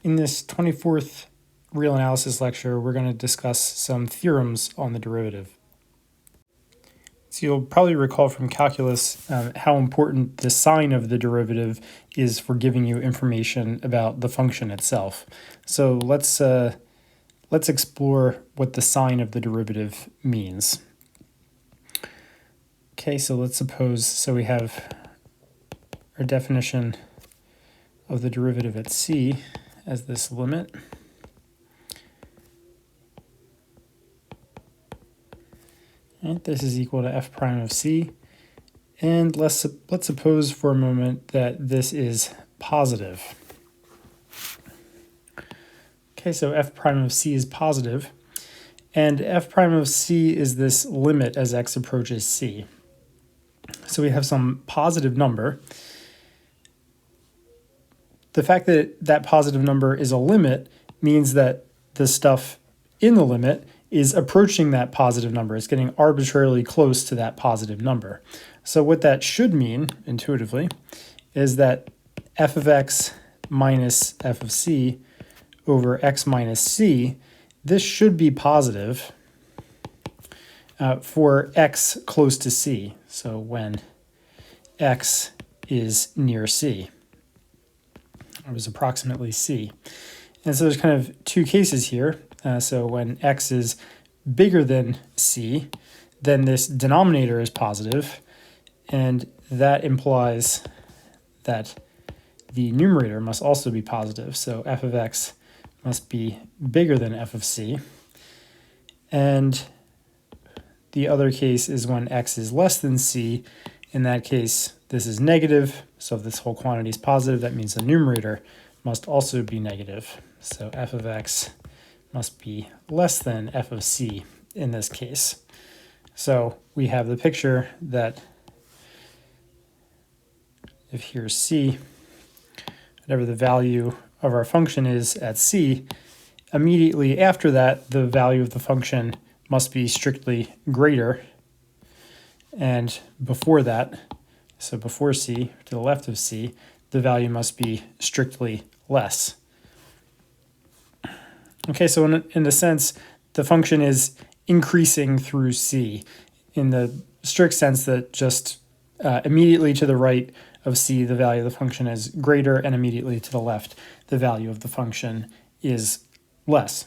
In this 24th real analysis lecture, we're going to discuss some theorems on the derivative. So you'll probably recall from calculus how important the sign of the derivative is for giving you information about the function itself. So let's explore what the sign of the derivative means. Okay, so let's suppose, so we have our definition of the derivative at c as this limit. And this is equal to f prime of c. And let's suppose for a moment that this is positive. Okay, so f prime of c is positive, and f prime of c is this limit as x approaches c. So we have some positive number. The fact that that positive number is a limit means that the stuff in the limit is approaching that positive number. It's getting arbitrarily close to that positive number. So what that should mean, intuitively, is that f of x minus f of c over x minus c, this should be positive for x close to c. So when x is near c, or is approximately c. And so there's kind of two cases here. So when x is bigger than c, then this denominator is positive, and that implies that the numerator must also be positive. So f of x must be bigger than f of c. And the other case is when x is less than c. In that case, this is negative. So if this whole quantity is positive, that means the numerator must also be negative. So f of x must be less than f of c in this case. So we have the picture that if here's c, whatever the value of our function is at c, immediately after that, the value of the function must be strictly greater. And before that, so before c, to the left of c, the value must be strictly less. Okay, so in a sense, the function is increasing through c in the strict sense that just immediately to the right of c, the value of the function is greater, and immediately to the left, the value of the function is less.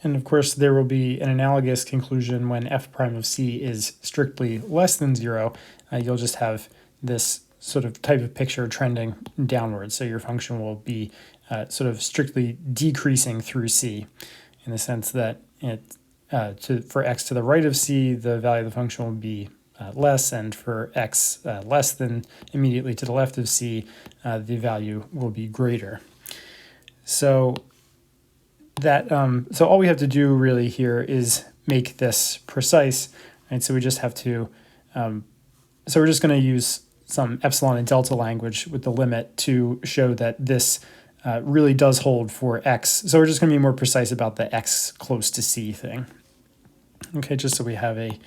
And of course, there will be an analogous conclusion when f prime of c is strictly less than 0. You'll just have this sort of type of picture trending downwards. So your function will be sort of strictly decreasing through c, in the sense that for x to the right of c, the value of the function will be less, and for x less than immediately to the left of c, the value will be greater. So that so all we have to do really here is make this precise, right? So we just have to so we're just going to use some epsilon and delta language with the limit to show that this really does hold for x. So we're just going to be more precise about the x close to c thing. Okay, just so we have a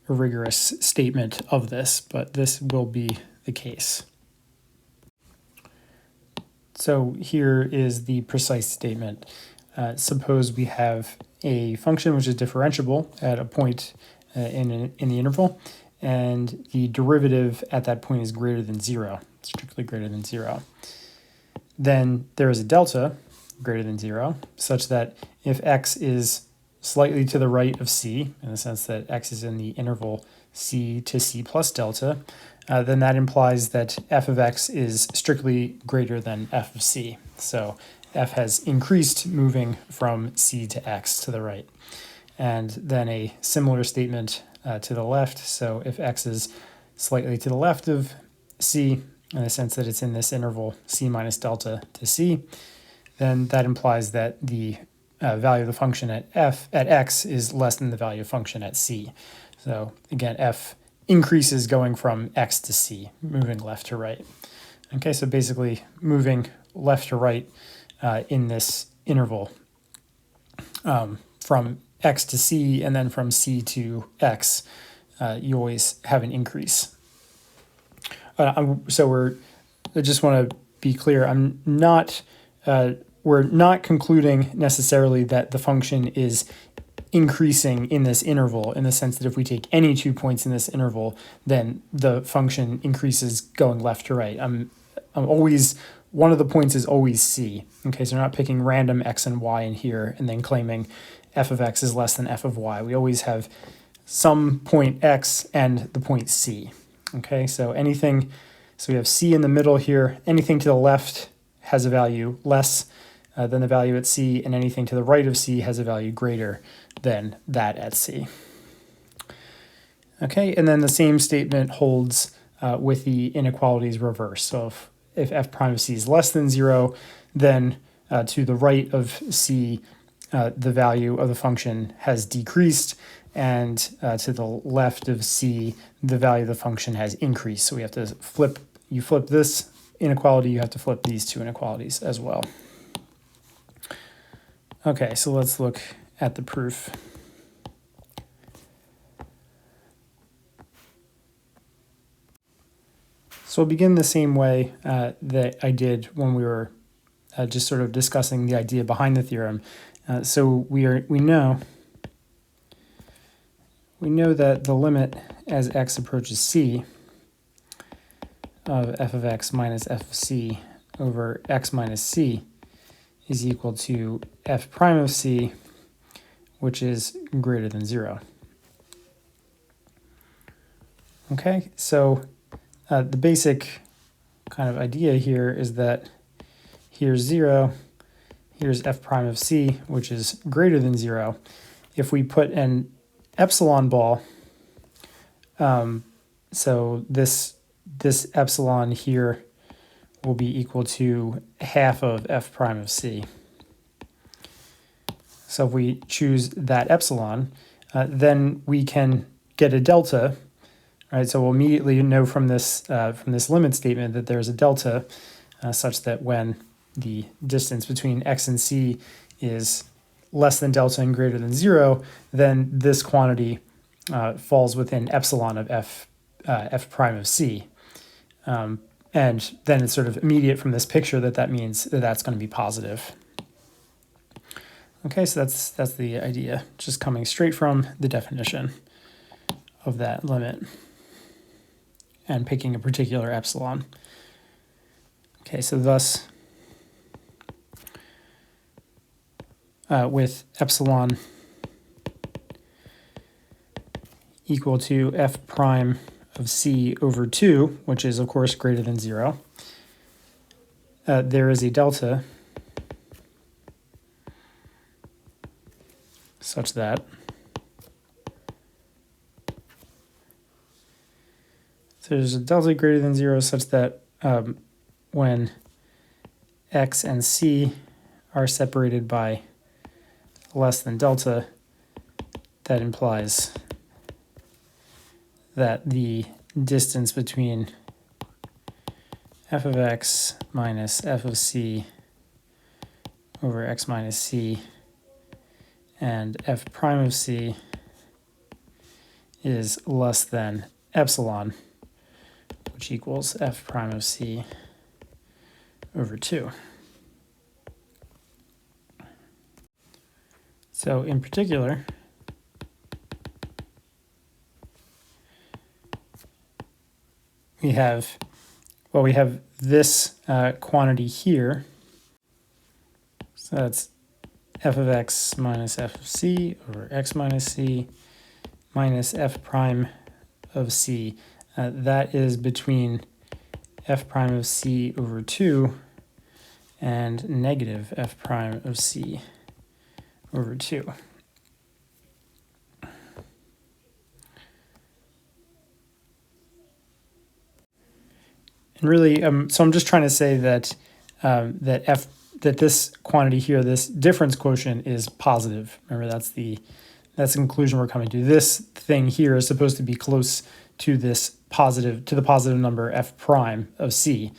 rigorous statement of this, but this will be the case. So here is the precise statement. Suppose we have a function which is differentiable at a point in the interval, and the derivative at that point is greater than 0, strictly greater than 0. Then there is a delta greater than 0, such that if x is slightly to the right of c, in the sense that x is in the interval c to c plus delta, then that implies that f of x is strictly greater than f of c. So f has increased moving from c to x to the right. And then a similar statement to the left. So if x is slightly to the left of c, in the sense that it's in this interval c minus delta to c, then that implies that the value of the function at x is less than the value of function at c. So again, f increases going from x to c, moving left to right. Okay, so basically moving left to right in this interval from x to c, and then from c to x, you always have an increase. So we're I just want to be clear, I'm not, we're not concluding necessarily that the function is increasing in this interval, in the sense that if we take any 2 points in this interval, then the function increases going left to right. I'm always, one of the points is always c. Okay, so we're not picking random x and y in here and then claiming f of x is less than f of y. We always have some point x and the point c. Okay, so anything, so we have c in the middle here, anything to the left has a value less than the value at c, and anything to the right of c has a value greater than that at c. Okay, and then the same statement holds with the inequalities reverse. So if f prime of c is less than 0, then to the right of c, the value of the function has decreased, and to the left of c, the value of the function has increased. So we have to flip, you flip this inequality, you have to flip these two inequalities as well. Okay, so let's look at the proof. So I'll begin the same way that I did when we were just sort of discussing the idea behind the theorem. So we know that the limit as x approaches c of f of x minus f of c over x minus c is equal to f prime of c, which is greater than 0. Okay, so the basic kind of idea here is that here's 0, here's f prime of c, which is greater than 0. If we put an epsilon ball, so this epsilon here will be equal to half of f prime of c. So if we choose that epsilon, then we can get a delta, right? So we'll immediately know from this limit statement that there's a delta such that when the distance between x and c is less than delta and greater than 0, then this quantity falls within epsilon of f prime of c. And then it's sort of immediate from this picture that means that that's going to be positive. Okay, so that's the idea, just coming straight from the definition of that limit and picking a particular epsilon. Okay, so thus, with epsilon equal to f prime of c over 2, which is of course greater than 0, there is a delta such that there's a delta greater than 0 such that when x and c are separated by less than delta, that implies that the distance between f of x minus f of c over x minus c and f prime of c is less than epsilon, which equals f prime of c over 2. So in particular, we have this quantity here. So that's f of x minus f of c over x minus c minus f prime of c. That is between f prime of c over 2 and negative f prime of c over 2. And really, so I'm just trying to say that that this quantity here, this difference quotient, is positive. Remember, that's the conclusion we're coming to. This thing here is supposed to be close to the positive number f prime of c,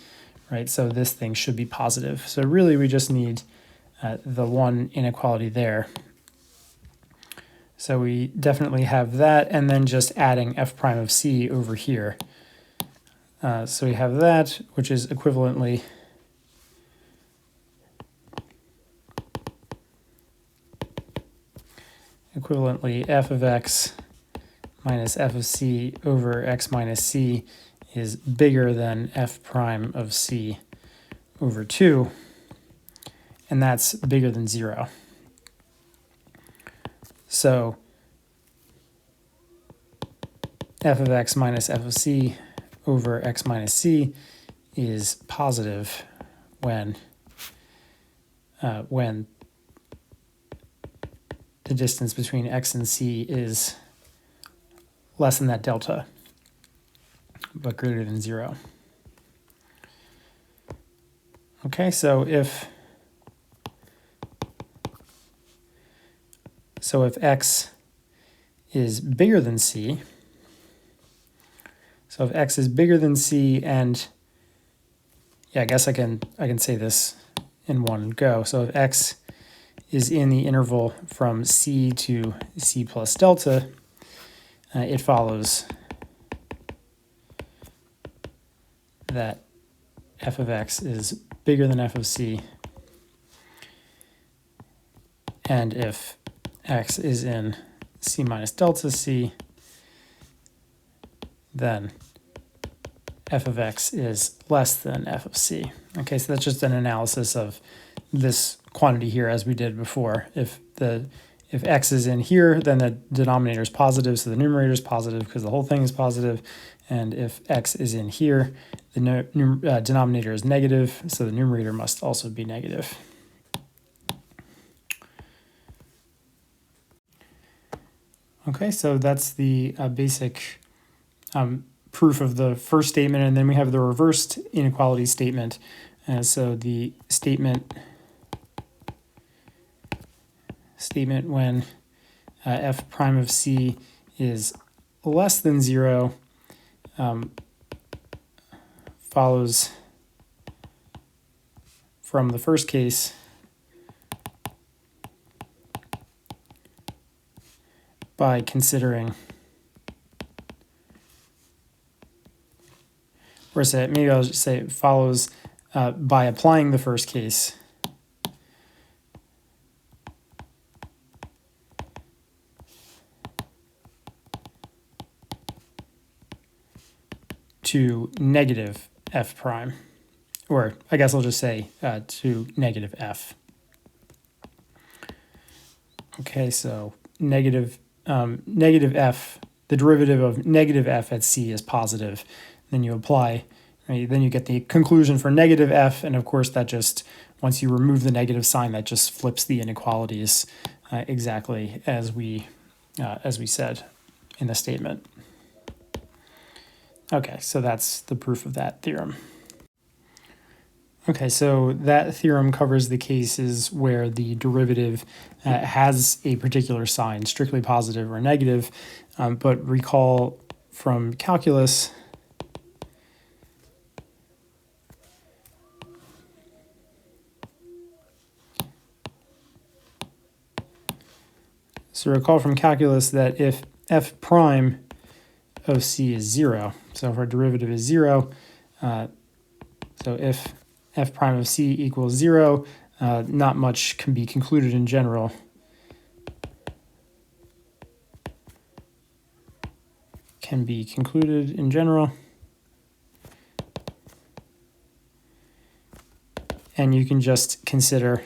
right? So this thing should be positive. So really, we just need the one inequality there. So we definitely have that, and then just adding f prime of c over here. So we have that, which is equivalently f of x minus f of c over x minus c is bigger than f prime of c over 2, and that's bigger than 0. So f of x minus f of c over x minus c is positive when the distance between x and c is less than that delta, but greater than 0. Okay, so if x is bigger than c, so if x is bigger than c, and yeah, I guess I can say this in one go. So if x is in the interval from c to c plus delta, it follows that f of x is bigger than f of c, and if x is in c minus delta c, then f of x is less than f of c. Okay, so that's just an analysis of this quantity here as we did before. If x is in here, then the denominator is positive, so the numerator is positive because the whole thing is positive. And if x is in here, the denominator is negative, so the numerator must also be negative. Okay, so that's the basic proof of the first statement, and then we have the reversed inequality statement. So the statement when f prime of c is less than 0 follows from the first case by considering, or say, maybe I'll just say it follows by applying the first case to negative f prime, or I guess I'll just say to negative f. Okay, so negative f, the derivative of negative f at c is positive. Then you apply, right? Then you get the conclusion for negative f, and of course that just, once you remove the negative sign, that just flips the inequalities exactly as we said in the statement. Okay, so that's the proof of that theorem. Okay, so that theorem covers the cases where the derivative has a particular sign, strictly positive or negative, but recall from calculus, that if f prime of c is 0, so if our derivative is 0, so if f prime of c equals 0, not much can be concluded in general. And you can just consider,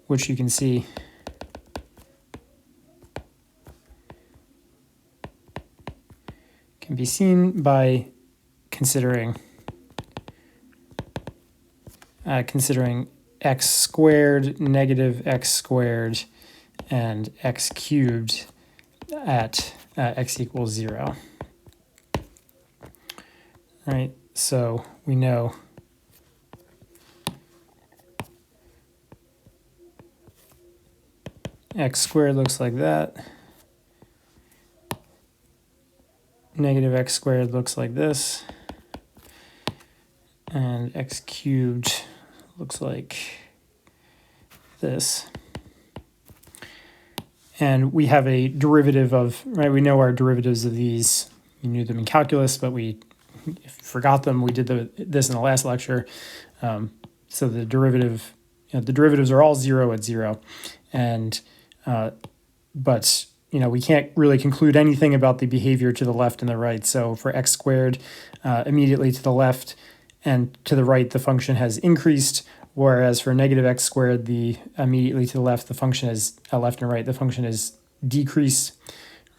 which you can see can be seen by considering x squared, negative x squared, and x cubed at x equals 0. Right, so we know x squared looks like that. Negative x squared looks like this. And x cubed looks like this. And we have a derivative of, right, we know our derivatives of these knew them in calculus, but we forgot them. We did this in the last lecture. So the derivatives are all 0 at 0, and but we can't really conclude anything about the behavior to the left and the right. So for x squared, immediately to the left and to the right, the function has increased, whereas for negative x squared, the immediately to the left, the function is left and right, the function is decreased,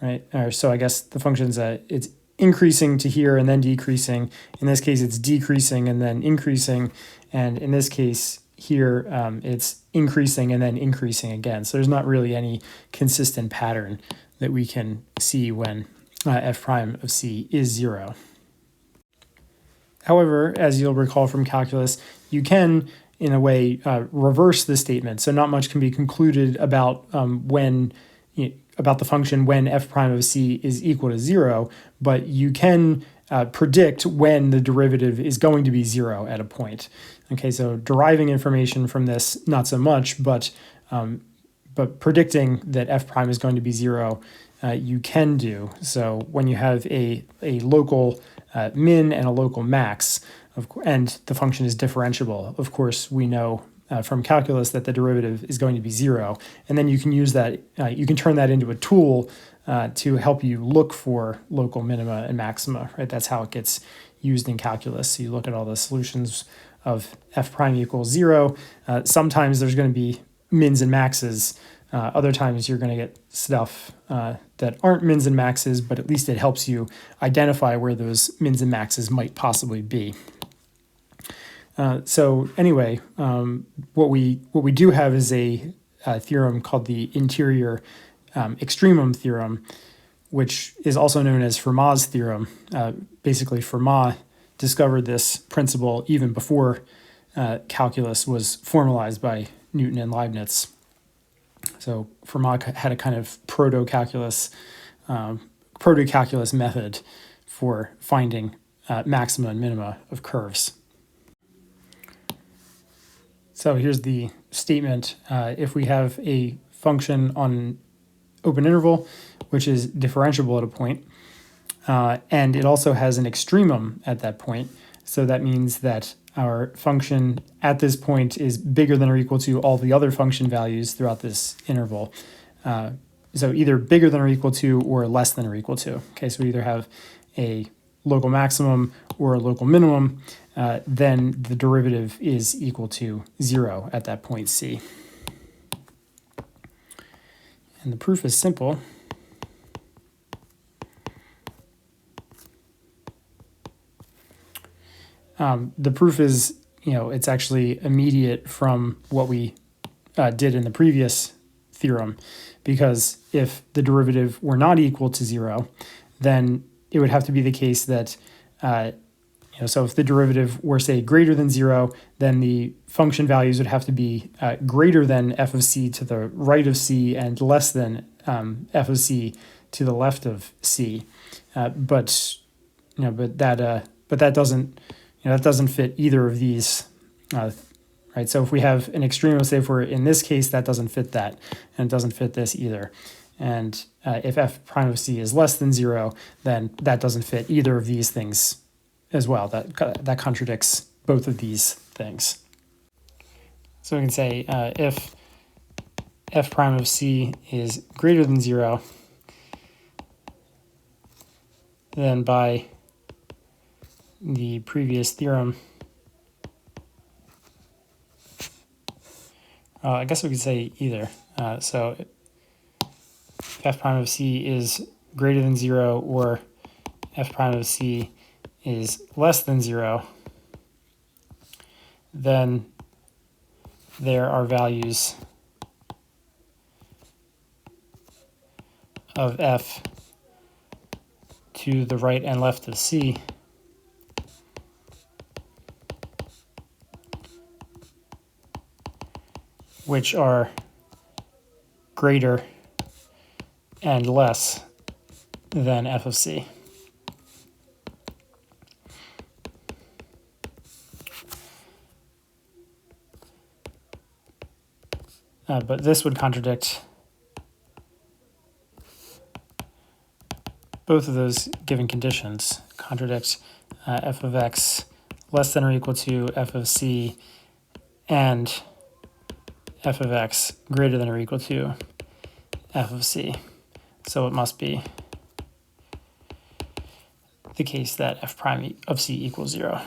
right? So I guess the function's it's increasing to here and then decreasing. In this case, it's decreasing and then increasing, and in this case here, it's increasing and then increasing again. So there's not really any consistent pattern that we can see when f prime of c is 0. However, as you'll recall from calculus, you can, in a way, reverse the statement. So not much can be concluded about about the function when f prime of c is equal to 0, but you can predict when the derivative is going to be 0 at a point. Okay, so deriving information from this, not so much, but predicting that f prime is going to be 0, you can do. So when you have a local min and a local max, and the function is differentiable, of course, we know from calculus that the derivative is going to be 0, and then you can use that, you can turn that into a tool to help you look for local minima and maxima, right? That's how it gets used in calculus. So you look at all the solutions of f prime equals 0. Sometimes there's going to be mins and maxes. Other times you're going to get stuff that aren't mins and maxes, but at least it helps you identify where those mins and maxes might possibly be. So anyway, what we do have is a theorem called the Interior Extremum theorem, which is also known as Fermat's theorem. Basically, Fermat discovered this principle even before calculus was formalized by Newton and Leibniz. So Fermat had a kind of proto-calculus method for finding maxima and minima of curves. So here's the statement. If we have a function on an open interval, which is differentiable at a point, and it also has an extremum at that point, so that means that our function at this point is bigger than or equal to all the other function values throughout this interval. So either bigger than or equal to or less than or equal to. Okay, so we either have a local maximum or a local minimum, then the derivative is equal to 0 at that point C. And the proof is simple. The proof is, it's actually immediate from what we did in the previous theorem, because if the derivative were not equal to 0, then it would have to be the case that, so if the derivative were, say, greater than 0, then the function values would have to be greater than f of c to the right of c and less than f of c to the left of c. But that doesn't. That doesn't fit either of these, right? So if we have an extremum, say if we're in this case, that doesn't fit that, and it doesn't fit this either. And if f prime of c is less than 0, then that doesn't fit either of these things as well. That contradicts both of these things. So we can say if f prime of c is greater than 0, then by the previous theorem, I guess we could say either. So if f prime of c is greater than 0 or f prime of c is less than 0, then there are values of f to the right and left of c which are greater and less than f of c. But this would contradict both of those given conditions contradict f of x less than or equal to f of c and f of x greater than or equal to f of c. So it must be the case that f prime of c equals 0.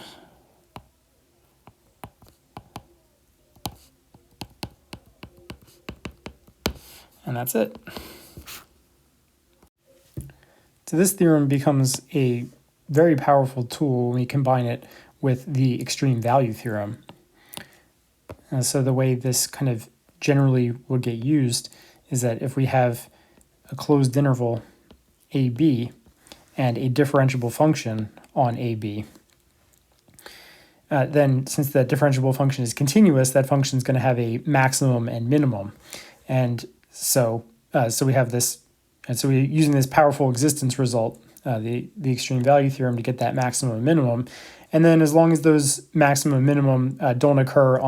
And that's it. So this theorem becomes a very powerful tool when we combine it with the extreme value theorem. So the way this kind of generally would get used is that if we have a closed interval AB and a differentiable function on AB, then since the differentiable function is continuous, that function is going to have a maximum and minimum. And so we have this, and so we're using this powerful existence result, the extreme value theorem, to get that maximum and minimum. And then as long as those maximum and minimum don't occur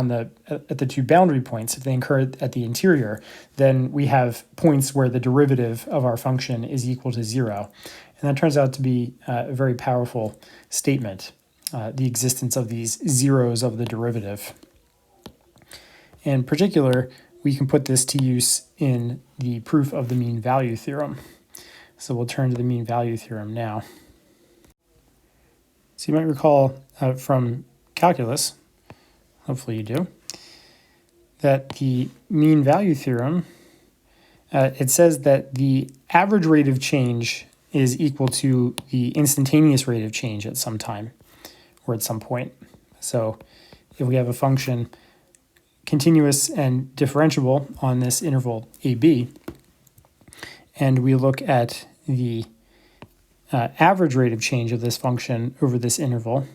at the two boundary points, if they occur at the interior, then we have points where the derivative of our function is equal to 0. And that turns out to be a very powerful statement, the existence of these zeros of the derivative. In particular, we can put this to use in the proof of the mean value theorem. So we'll turn to the mean value theorem now. So you might recall from calculus, hopefully you do, that the mean value theorem, it says that the average rate of change is equal to the instantaneous rate of change at some time or at some point. So if we have a function continuous and differentiable on this interval AB, and we look at the average rate of change of this function over this interval,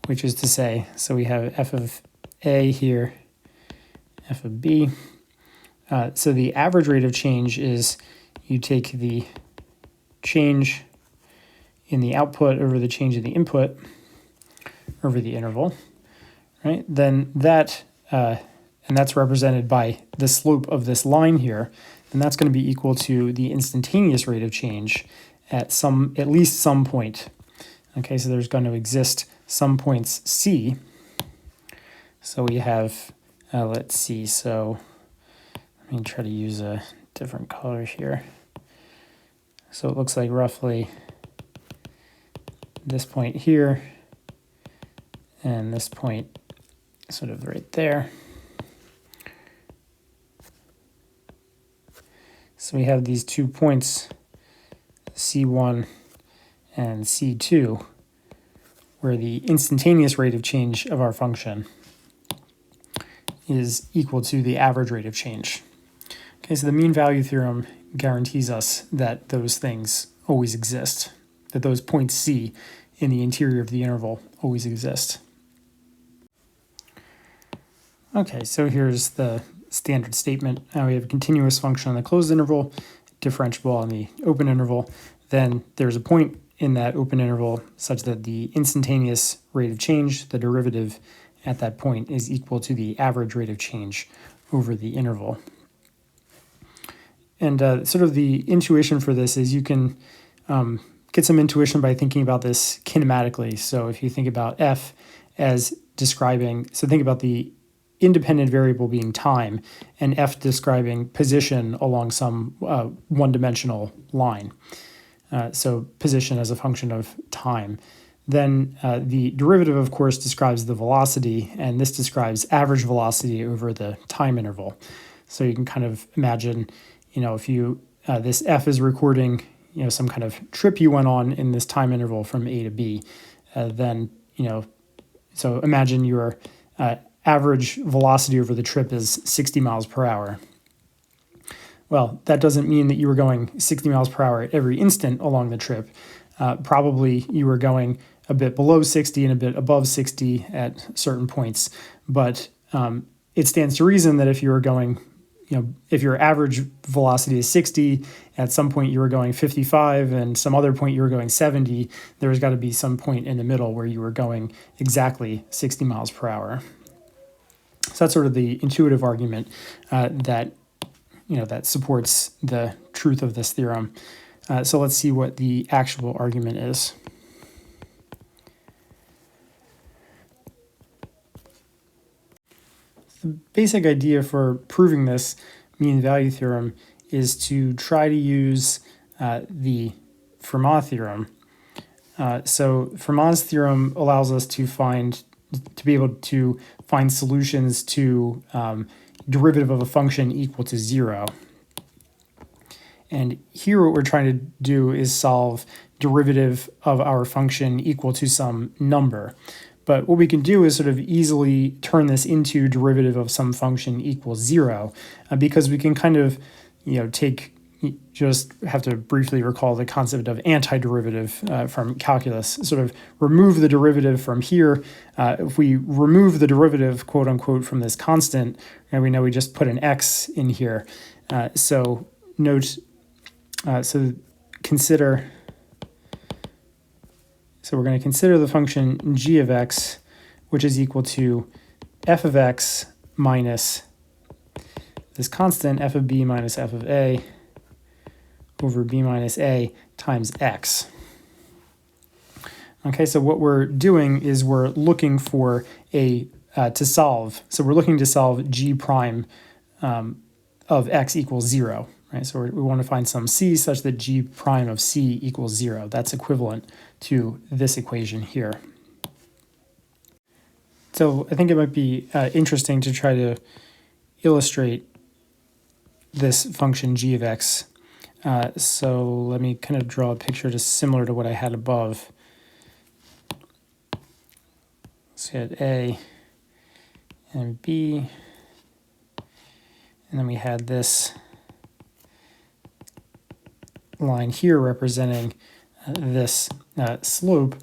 which is to say, so we have f of a here, f of b. So the average rate of change is you take the change in the output over the change in the input over the interval, right? Then that, and that's represented by the slope of this line here, and that's going to be equal to the instantaneous rate of change at least some point. Okay, so there's going to exist some points C. So we have, let's see, so let me try to use a different color here. So it looks like roughly this point here and this point sort of right there. So we have these 2 points, C1 and C2, where the instantaneous rate of change of our function is equal to the average rate of change. Okay, so the mean value theorem guarantees us that those things always exist, that those points C in the interior of the interval always exist. Okay, so here's the standard statement. Now we have a continuous function on the closed interval, differentiable on the open interval. Then there's a point in that open interval such that the instantaneous rate of change, the derivative at that point, is equal to the average rate of change over the interval. And sort of the intuition for this is you can get some intuition by thinking about this kinematically. So if you think about f as describing, so think about the independent variable being time, and f describing position along some one-dimensional line. So position as a function of time. Then the derivative, of course, describes the velocity, and this describes average velocity over the time interval. So you can kind of imagine, if you this f is recording, some kind of trip you went on in this time interval from A to B, then so imagine your average velocity over the trip is 60 miles per hour. Well, that doesn't mean that you were going 60 miles per hour at every instant along the trip. Probably you were going a bit below 60 and a bit above 60 at certain points. But it stands to reason that if you were going, if your average velocity is 60, at some point you were going 55 and some other point you were going 70, there's got to be some point in the middle where you were going exactly 60 miles per hour. So that's sort of the intuitive argument that that supports the truth of this theorem. So let's see what the actual argument is. The basic idea for proving this mean value theorem is to try to use the Fermat theorem. So Fermat's theorem allows us to be able to find solutions to derivative of a function equal to 0. And here what we're trying to do is solve derivative of our function equal to some number. But what we can do is sort of easily turn this into derivative of some function equals 0, because we can kind of, just have to briefly recall the concept of antiderivative from calculus, sort of remove the derivative from here. If we remove the derivative, quote unquote, from this constant, and we know we just put an x in here. So note, so we're going to consider the function g of x, which is equal to f of x minus this constant f of b minus f of a over b minus a times x. Okay, so what we're doing is we're looking for to solve. So we're looking to solve g prime of x equals 0. Right, so we want to find some c such that g prime of c equals 0. That's equivalent to this equation here. So I think it might be interesting to try to illustrate this function g of x. So let me kind of draw a picture just similar to what I had above. So we had a and b, and then we had this line here representing this slope.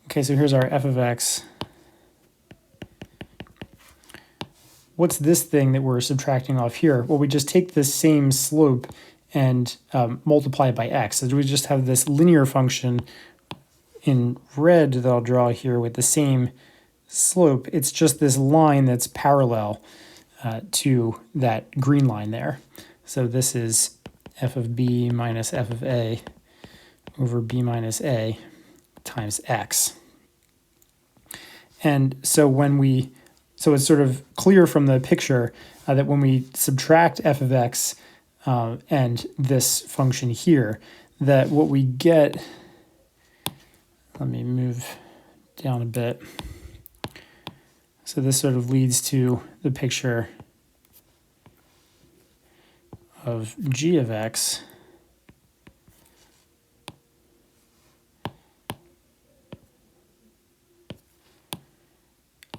Okay, so here's our f of x. What's this thing that we're subtracting off here? Well, we just take this same slope and multiply it by x. So we just have this linear function in red that I'll draw here with the same slope. It's just this line that's parallel to that green line there. So this is f of b minus f of a over b minus a times x. And so so it's sort of clear from the picture that when we subtract f of x and this function here, that what we get, let me move down a bit. So this sort of leads to the picture of g of x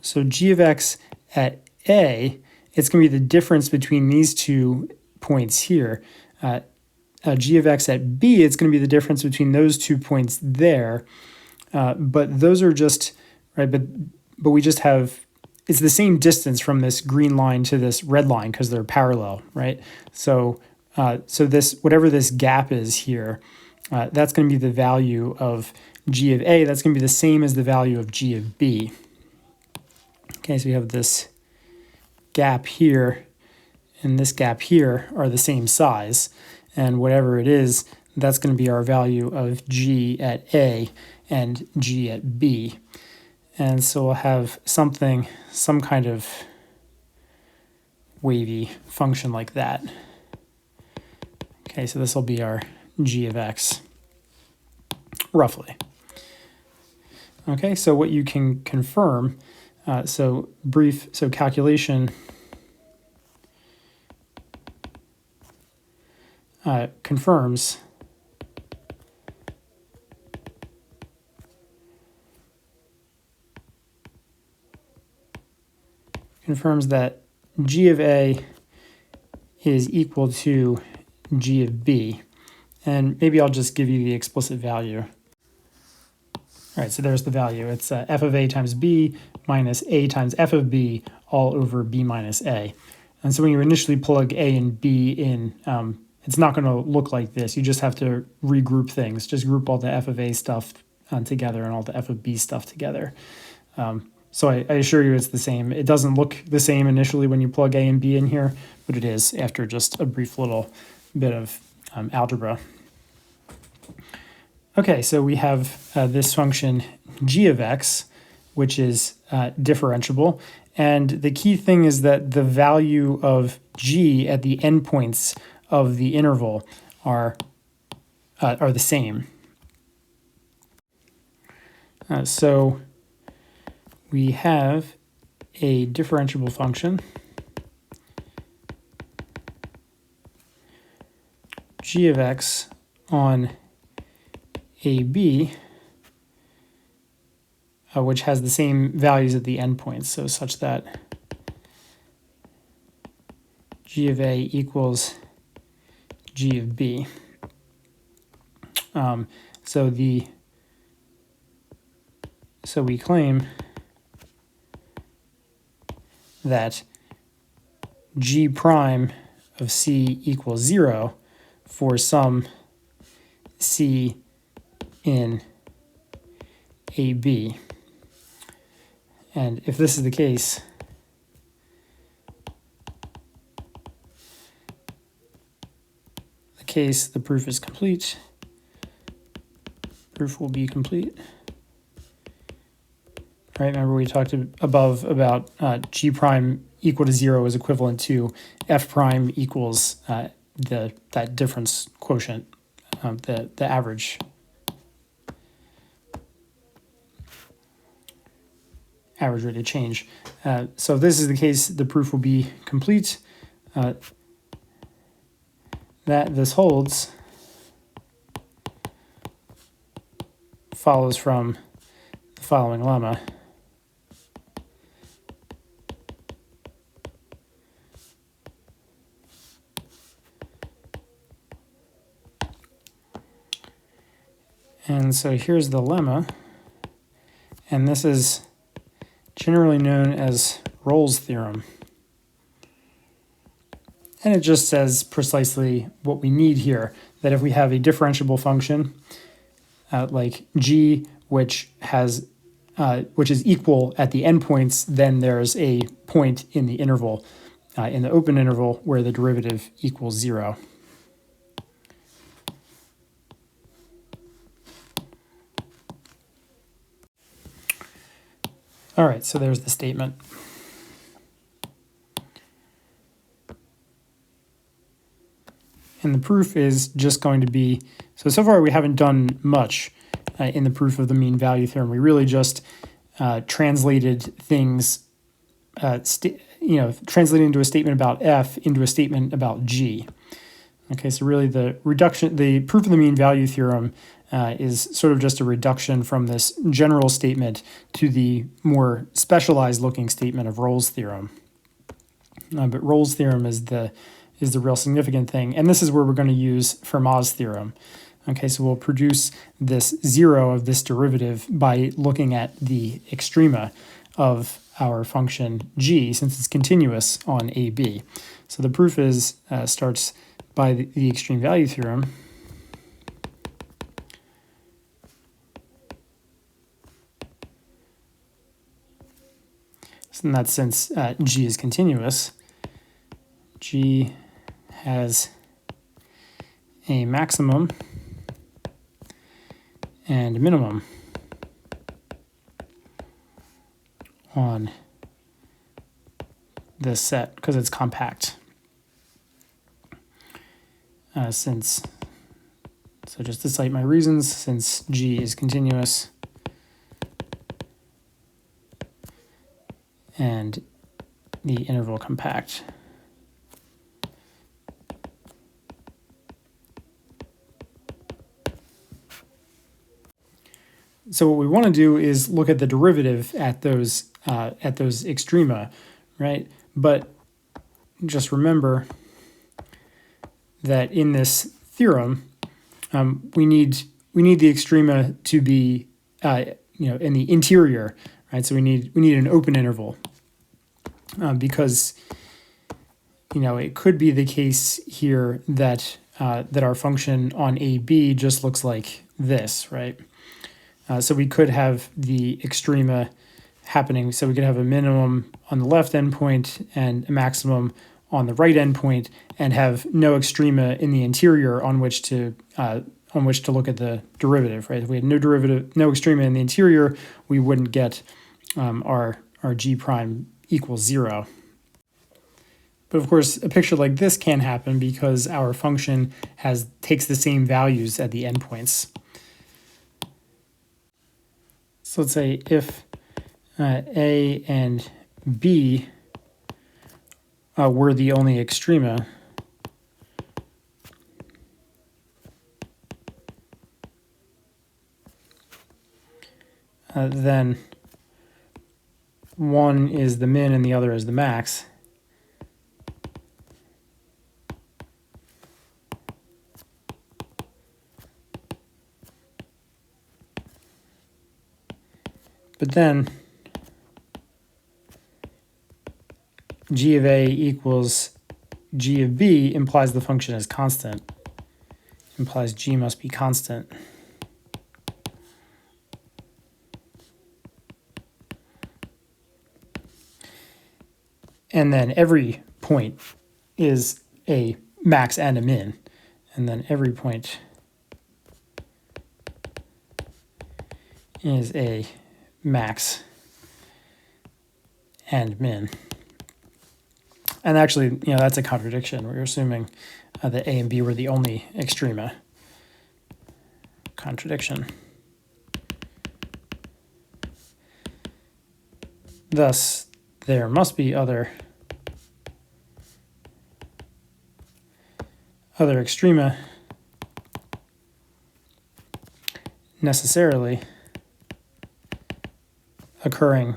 So g of x at a, it's going to be the difference between these 2 points here. G of x at b, it's going to be the difference between those 2 points there. But those are just, right, but we just have, it's the same distance from this green line to this red line because they're parallel, right? So this, whatever this gap is here, that's going to be the value of g of a. That's going to be the same as the value of g of b. Okay, so we have this gap here and this gap here are the same size. And whatever it is, that's going to be our value of g at a and g at b. And so we'll have some kind of wavy function like that. Okay, so this will be our g of x, roughly. Okay, so what you can confirm, so calculation confirms that g of a is equal to g of b. And maybe I'll just give you the explicit value. All right, so there's the value. It's f of a times b minus a times f of b all over b minus a. And so when you initially plug a and b in, it's not going to look like this. You just have to regroup things. Just group all the f of a stuff together and all the f of b stuff together. So I assure you it's the same. It doesn't look the same initially when you plug a and b in here, what it is after just a brief little bit of algebra. Okay, so we have this function g of x, which is differentiable. And the key thing is that the value of g at the endpoints of the interval are the same. So we have a differentiable function g of x on AB, which has the same values at the endpoints, so such that g of A equals g of B. So we claim that g prime of C equals 0 for some C in AB. And if this is the case, the proof is complete. Proof will be complete. Right, remember we talked above about g prime equal to 0 is equivalent to f prime equals that difference quotient, the average rate of change. So if this is the case, the proof will be complete. That this holds follows from the following lemma. And so here's the lemma, and this is generally known as Rolle's theorem. And it just says precisely what we need here, that if we have a differentiable function like g, which is equal at the endpoints, then there's a point in the interval, in the open interval, where the derivative equals 0. All right, so there's the statement. And the proof is just going to be, so far we haven't done much in the proof of the mean value theorem. We really just translated things, translated into a statement about f into a statement about g. Okay, so really the proof of the mean value theorem is sort of just a reduction from this general statement to the more specialized looking statement of Rolle's theorem. But Rolle's theorem is the real significant thing, and this is where we're going to use Fermat's theorem. Okay, so we'll produce this 0 of this derivative by looking at the extrema of our function g, since it's continuous on AB. So the proof is starts by the extreme value theorem. So in that sense, g is continuous. G has a maximum and a minimum on this set because it's compact. So just to cite my reasons, since G is continuous and the interval compact. So what we want to do is look at the derivative at those extrema, right? But just remember that in this theorem, we need the extrema to be in the interior, right? So we need an open interval because it could be the case here that our function on AB just looks like this, right? So we could have the extrema happening. So we could have a minimum on the left endpoint and a maximum on the right endpoint and have no extrema in the interior on which to look at the derivative, right? If we had no extrema in the interior, we wouldn't get our g prime equals 0. But of course, a picture like this can happen because our function takes the same values at the endpoints. So let's say if A and B were the only extrema, then one is the min and the other is the max. But then g of A equals g of B implies the function is constant, implies g must be constant. And then every point is a max and a min. And then every point is a max and min. And actually, that's a contradiction. We're assuming that A and B were the only extrema. Contradiction. Thus, there must be other extrema necessarily occurring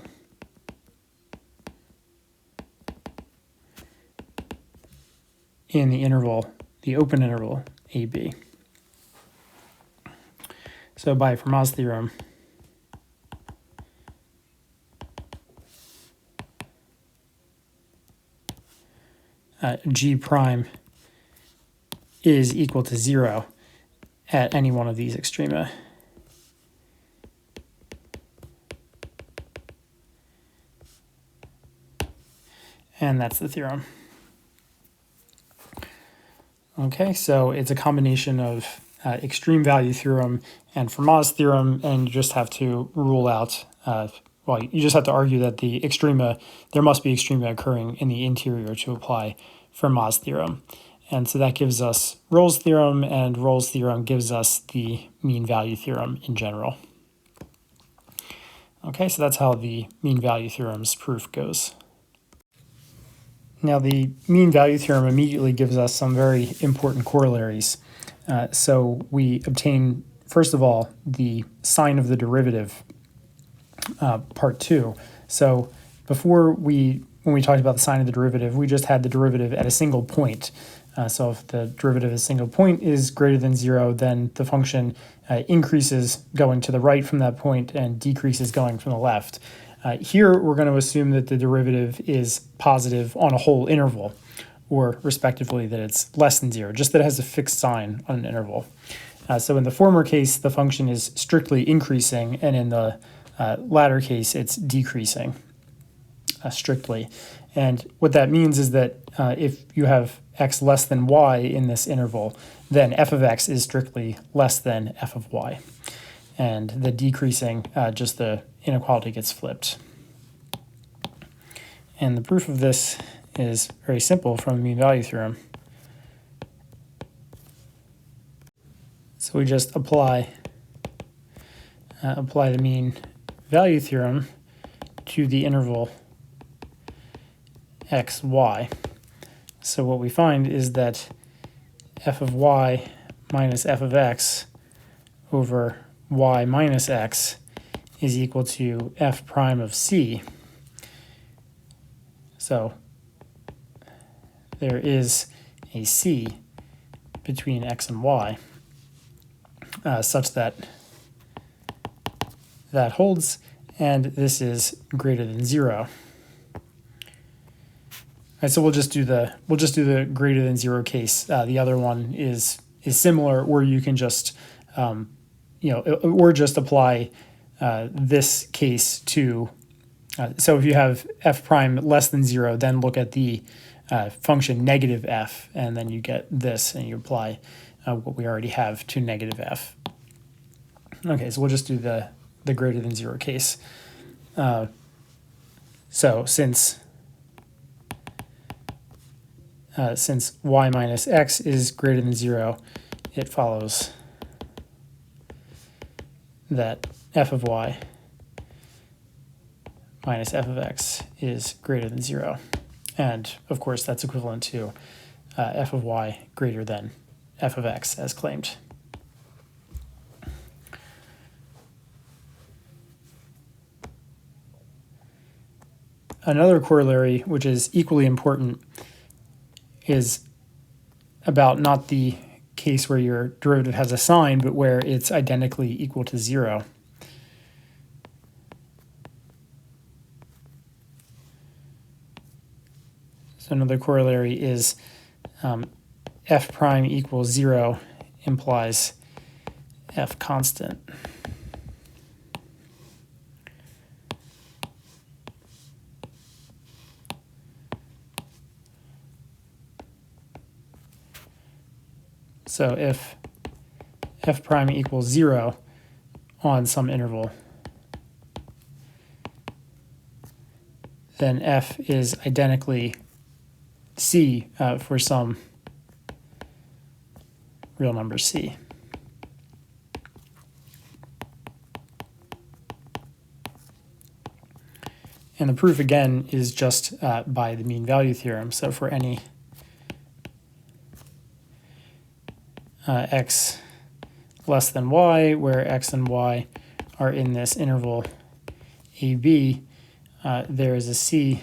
in the interval, the open interval AB. So by Fermat's theorem, G prime is equal to 0 at any one of these extrema. And that's the theorem. Okay, so it's a combination of extreme value theorem and Fermat's theorem, and you just have to rule out, you just have to argue that there must be extrema occurring in the interior to apply Fermat's theorem. And so that gives us Rolle's theorem, and Rolle's theorem gives us the mean value theorem in general. Okay, so that's how the mean value theorem's proof goes. Now, the mean value theorem immediately gives us some very important corollaries. So we obtain, first of all, the sign of the derivative, part 2. So when we talked about the sign of the derivative, we just had the derivative at a single point. So if the derivative at a single point is greater than 0, then the function increases going to the right from that point and decreases going from the left. Here, we're going to assume that the derivative is positive on a whole interval, or respectively that it's less than 0, just that it has a fixed sign on an interval. So in the former case, the function is strictly increasing, and in the latter case, it's decreasing strictly. And what that means is that if you have x less than y in this interval, then f of x is strictly less than f of y. And the decreasing, just the inequality gets flipped. And the proof of this is very simple from the mean value theorem. So we just apply the mean value theorem to the interval x, y. So what we find is that f of y minus f of x over y minus x is equal to f prime of c. So there is a c between x and y such that that holds, and this is greater than 0. All right, so we'll just do the greater than 0 case. The other one is similar, where you can just or just apply this case to. So if you have f prime less than 0, then look at the function negative f, and then you get this, and you apply what we already have to negative f. Okay, so we'll just do the greater than 0 case. So since y minus x is greater than 0, it follows that f of y minus f of x is greater than 0. And of course, that's equivalent to f of y greater than f of x as claimed. Another corollary, which is equally important, is about not the case where your derivative has a sign, but where it's identically equal to 0. So another corollary is f prime equals 0 implies f constant. So if f prime equals 0 on some interval, then f is identically c for some real number c. And the proof, again, is just by the mean value theorem. So for any x less than y, where x and y are in this interval AB, there is a c,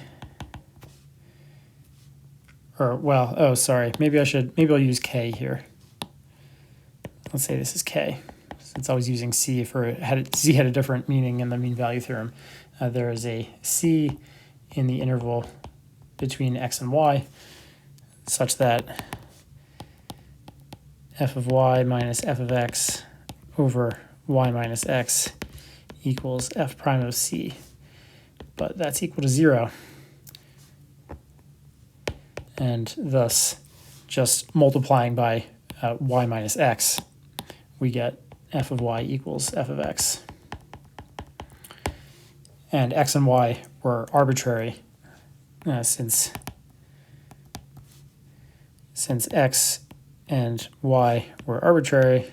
or well, oh, sorry, maybe I'll use k here. Let's say this is k, since I was using c for c had a different meaning in the mean value theorem. There is a c in the interval between x and y, such that f of y minus f of x over y minus x equals f prime of c, but that's equal to 0. And thus, just multiplying by y minus x, we get f of y equals f of x. And x and y were arbitrary since x and y were arbitrary,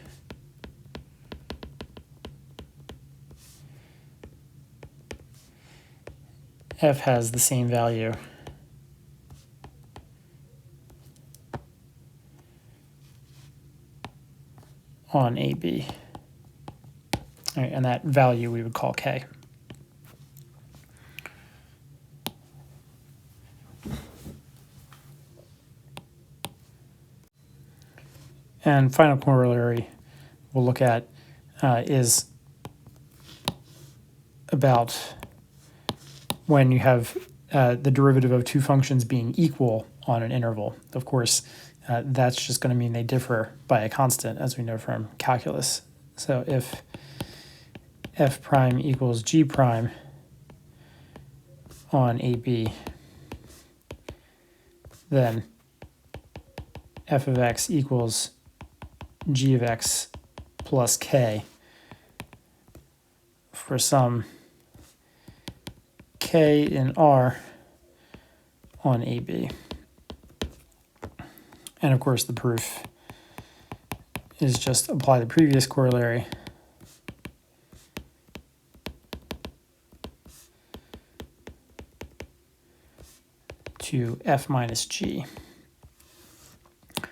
f has the same value on AB. All right, and that value we would call k. And final corollary we'll look at is about when you have the derivative of two functions being equal on an interval. Of course, that's just going to mean they differ by a constant, as we know from calculus. So if f prime equals g prime on AB, then f of x equals g of x plus k for some k in R on AB. And of course the proof is just apply the previous corollary to f minus g.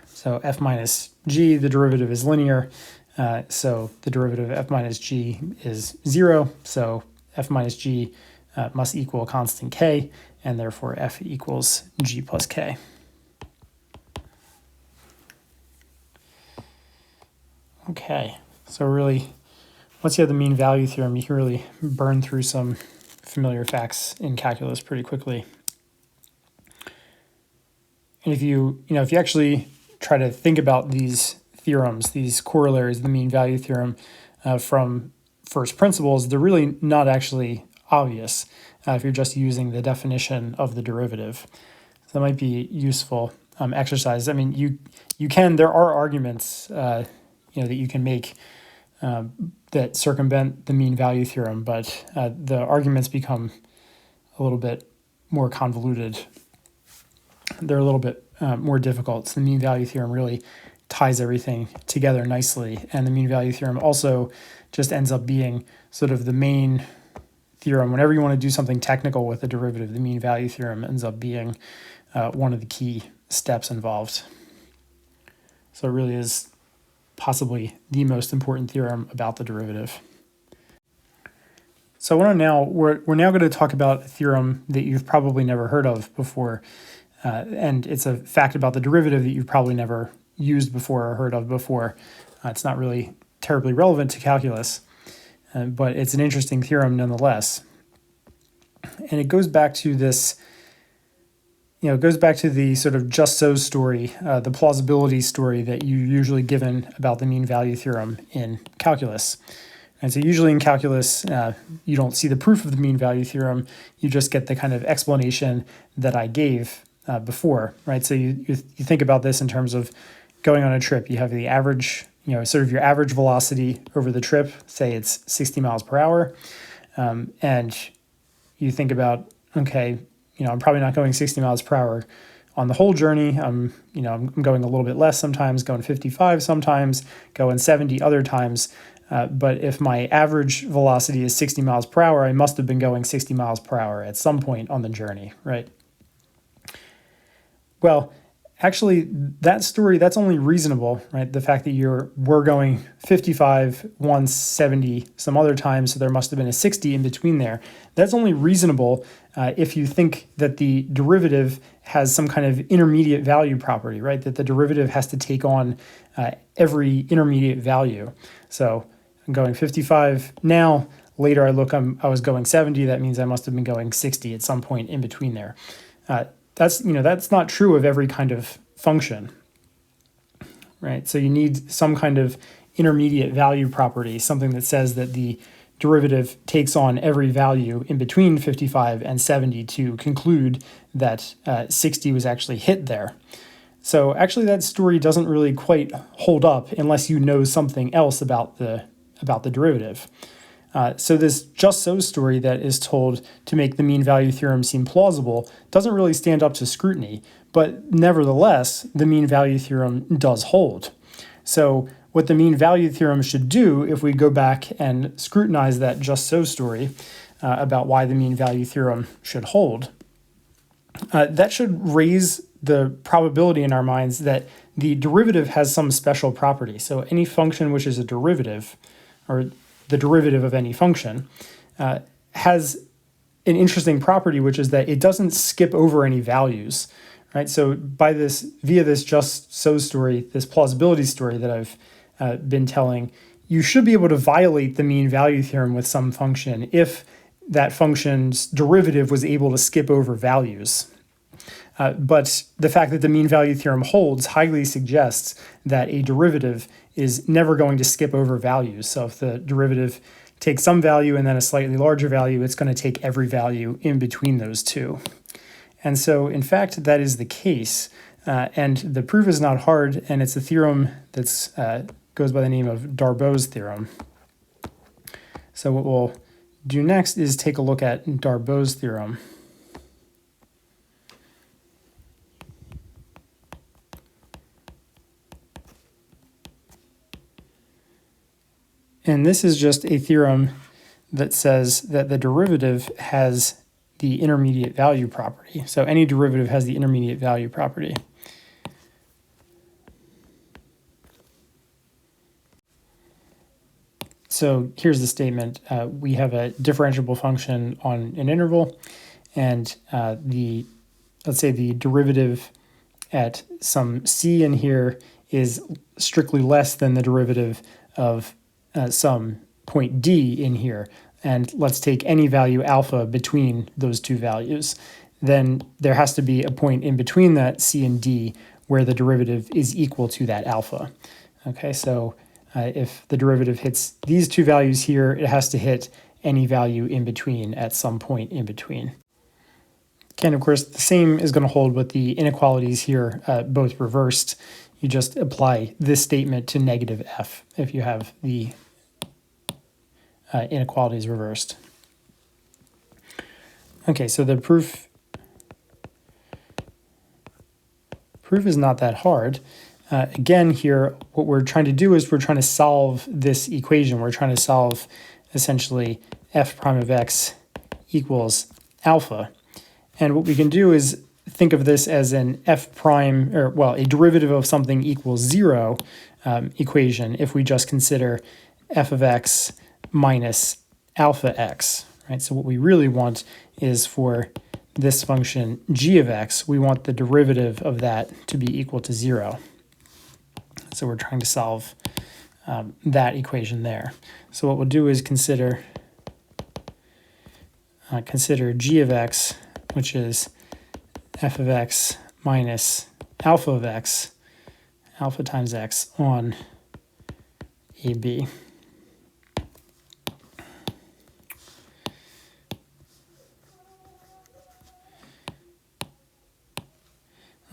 So f minus g, the derivative is linear, so the derivative of f minus g is 0, so f minus g must equal a constant k, and therefore f equals g plus k. Okay, so really, once you have the mean value theorem, you can really burn through some familiar facts in calculus pretty quickly. And if you actually try to think about these theorems, these corollaries, the mean value theorem from first principles, they're really not actually obvious if you're just using the definition of the derivative. So that might be useful exercise. I mean, there are arguments, that you can make that circumvent the mean value theorem, but the arguments become a little bit more convoluted. They're a little bit more difficult. So the mean value theorem really ties everything together nicely, and the mean value theorem also just ends up being sort of the main theorem. Whenever you want to do something technical with a derivative, the mean value theorem ends up being one of the key steps involved. So it really is possibly the most important theorem about the derivative. So we're now going to talk about a theorem that you've probably never heard of before, and it's a fact about the derivative that you've probably never used before or heard of before. It's not really terribly relevant to calculus, but it's an interesting theorem nonetheless. And it goes back to this, it goes back to the sort of just so story, the plausibility story that you're usually given about the mean value theorem in calculus. And so usually in calculus, you don't see the proof of the mean value theorem. You just get the kind of explanation that I gave before, right? So you think about this in terms of going on a trip. You have the average, sort of your average velocity over the trip, say it's 60 miles per hour. And you think about, okay, I'm probably not going 60 miles per hour on the whole journey. I'm going a little bit less sometimes, going 55 sometimes, going 70 other times. But if my average velocity is 60 miles per hour, I must have been going 60 miles per hour at some point on the journey, right? Well, actually, that story, that's only reasonable, right? The fact that we're going 55, once 70 some other times, so there must have been a 60 in between there. That's only reasonable if you think that the derivative has some kind of intermediate value property, right? That the derivative has to take on every intermediate value. So I'm going 55 now. Later I look, I was going 70. That means I must have been going 60 at some point in between there. That's not true of every kind of function, right? So you need some kind of intermediate value property, something that says that the derivative takes on every value in between 55 and 70 to conclude that 60 was actually hit there. So actually that story doesn't really quite hold up unless you know something else about the derivative. So this just so story that is told to make the mean value theorem seem plausible doesn't really stand up to scrutiny, but nevertheless, the mean value theorem does hold. So what the mean value theorem should do, if we go back and scrutinize that just so story about why the mean value theorem should hold, that should raise the probability in our minds that the derivative has some special property. So any function which is a derivative, or the derivative of any function, has an interesting property, which is that it doesn't skip over any values, right? So via this just so story, this plausibility story that I've been telling, you should be able to violate the mean value theorem with some function if that function's derivative was able to skip over values. But the fact that the mean value theorem holds highly suggests that a derivative is never going to skip over values. So if the derivative takes some value and then a slightly larger value, it's going to take every value in between those two. And so, in fact, that is the case. And the proof is not hard, and it's a theorem that goes by the name of Darboux's theorem. So what we'll do next is take a look at Darboux's theorem. And this is just a theorem that says that the derivative has the intermediate value property. So any derivative has the intermediate value property. So here's the statement. We have a differentiable function on an interval, and let's say the derivative at some c in here is strictly less than the derivative of some point d in here, and let's take any value alpha between those two values. Then there has to be a point in between that c and d where the derivative is equal to that alpha. Okay, so if the derivative hits these two values here, it has to hit any value in between at some point in between. Okay, and of course, the same is going to hold with the inequalities here, both reversed. You just apply this statement to negative f if you have the inequalities reversed. Okay, so the proof is not that hard. Again, here, what we're trying to do is we're trying to solve this equation. We're trying to solve essentially f prime of x equals alpha. And what we can do is think of this as an f prime, or well, a derivative of something equals 0 equation if we just consider f of x minus alpha x, right? So what we really want is for this function g of x, we want the derivative of that to be equal to 0. So we're trying to solve that equation there. So what we'll do is consider g of x, which is f of x minus alpha of x, alpha times x on AB.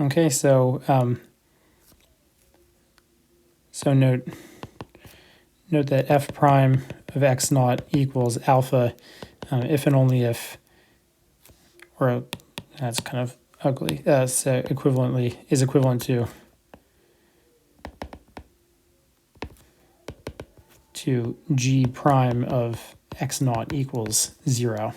Okay, so note that f prime of x naught equals alpha if and only if, or that's kind of ugly, so equivalently is equivalent to g prime of x naught equals 0.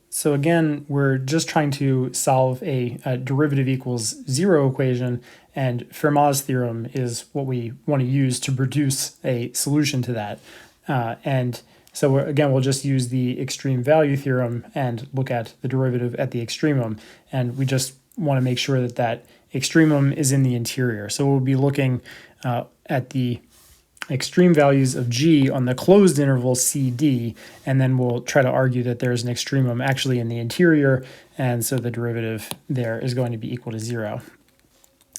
So again, we're just trying to solve a derivative equals 0 equation, and Fermat's theorem is what we want to use to produce a solution to that. And so again, we'll just use the extreme value theorem and look at the derivative at the extremum. And we just want to make sure that that extremum is in the interior. So we'll be looking at the extreme values of g on the closed interval CD, and then we'll try to argue that there's an extremum actually in the interior, and so the derivative there is going to be equal to 0.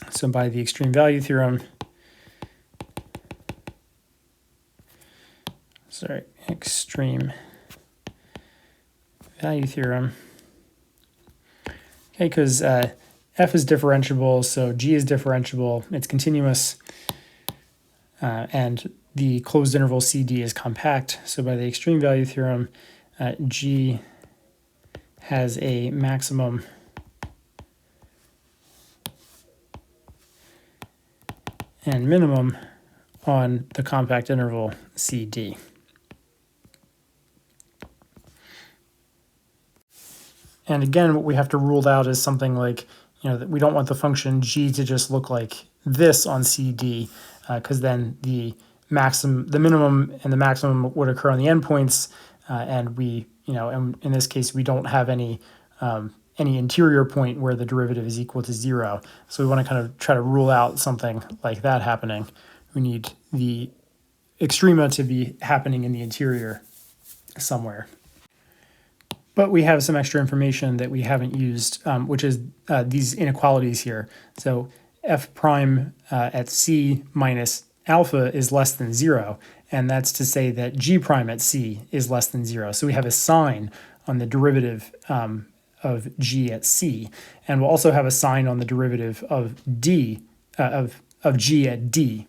So by the extreme value theorem, extreme value theorem, okay, because f is differentiable, so g is differentiable, it's continuous, and the closed interval CD is compact. So by the extreme value theorem, G has a maximum and minimum on the compact interval CD. And again, what we have to rule out is something like, that we don't want the function G to just look like this on CD, because then the minimum and the maximum would occur on the endpoints, and and in this case we don't have any interior point where the derivative is equal to 0. So we want to kind of try to rule out something like that happening. We need the extrema to be happening in the interior somewhere. But we have some extra information that we haven't used, which is these inequalities here. So f prime at C minus alpha is less than 0, and that's to say that g prime at C is less than 0. So we have a sign on the derivative of g at C, and we'll also have a sign on the derivative of d of g at D.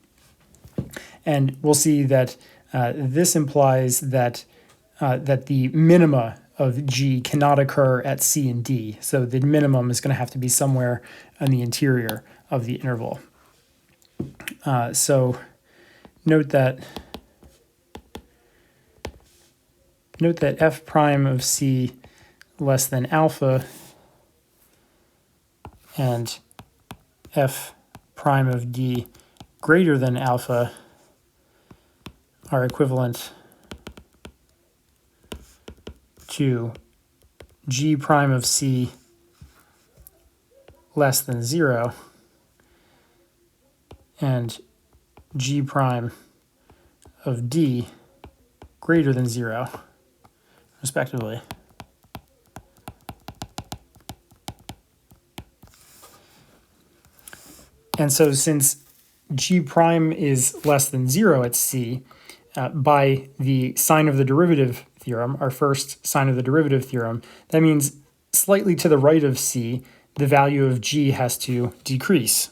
And we'll see that this implies that that the minima of g cannot occur at C and D. So the minimum is going to have to be somewhere in the interior of the interval. So note that f prime of C less than alpha and f prime of D greater than alpha are equivalent to g prime of C less than 0 and g prime of D greater than 0, respectively. And so since g prime is less than 0 at C, by the sign of the derivative theorem, our first sign of the derivative theorem, that means slightly to the right of C, the value of g has to decrease.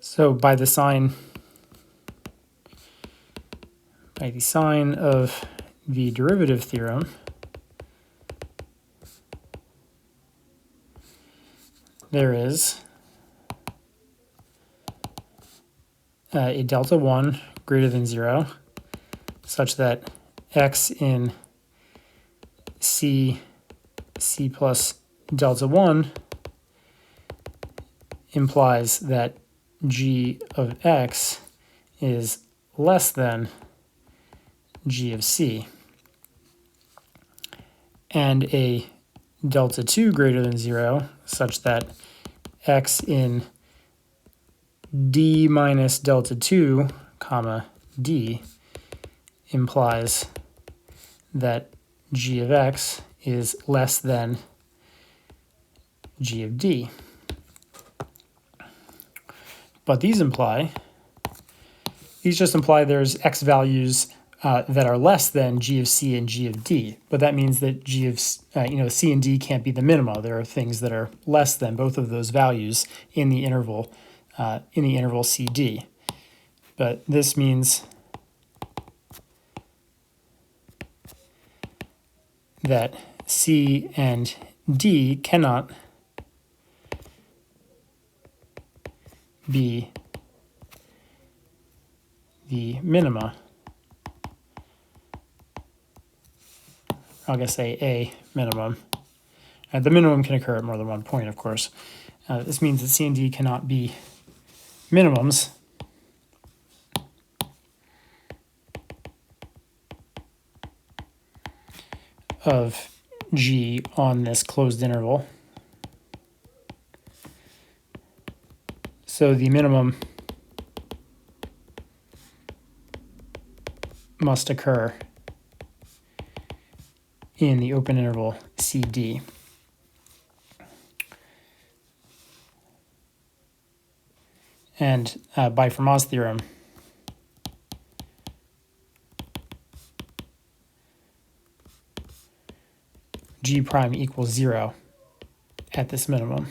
So by the sign of the derivative theorem, there is a delta 1 greater than 0, such that x in C plus delta 1 implies that g of x is less than g of C, and a delta 2 greater than 0, such that x in d minus delta 2, comma, d implies that g of x is less than g of d. But these just imply there's x values that are less than g of c and g of d. But that means that g of c and d can't be the minima. There are things that are less than both of those values in the interval CD. But this means that C and D cannot be the minima. I'll just say a minimum. The minimum can occur at more than one point, of course. This means that C and D cannot be minimums of G on this closed interval. So the minimum must occur in the open interval CD. And by Fermat's theorem, G prime equals 0 at this minimum,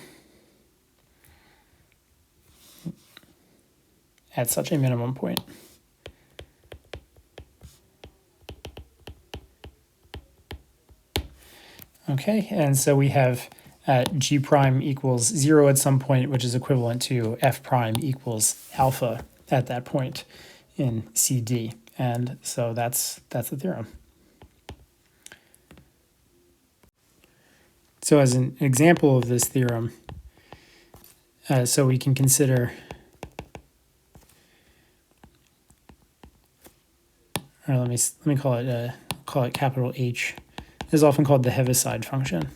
at such a minimum point. Okay, and so we have G prime equals 0 at some point, which is equivalent to F prime equals alpha at that point in CD. And so that's the theorem. So as an example of this theorem, so we can consider, or let me call it capital H. This is often called the Heaviside function.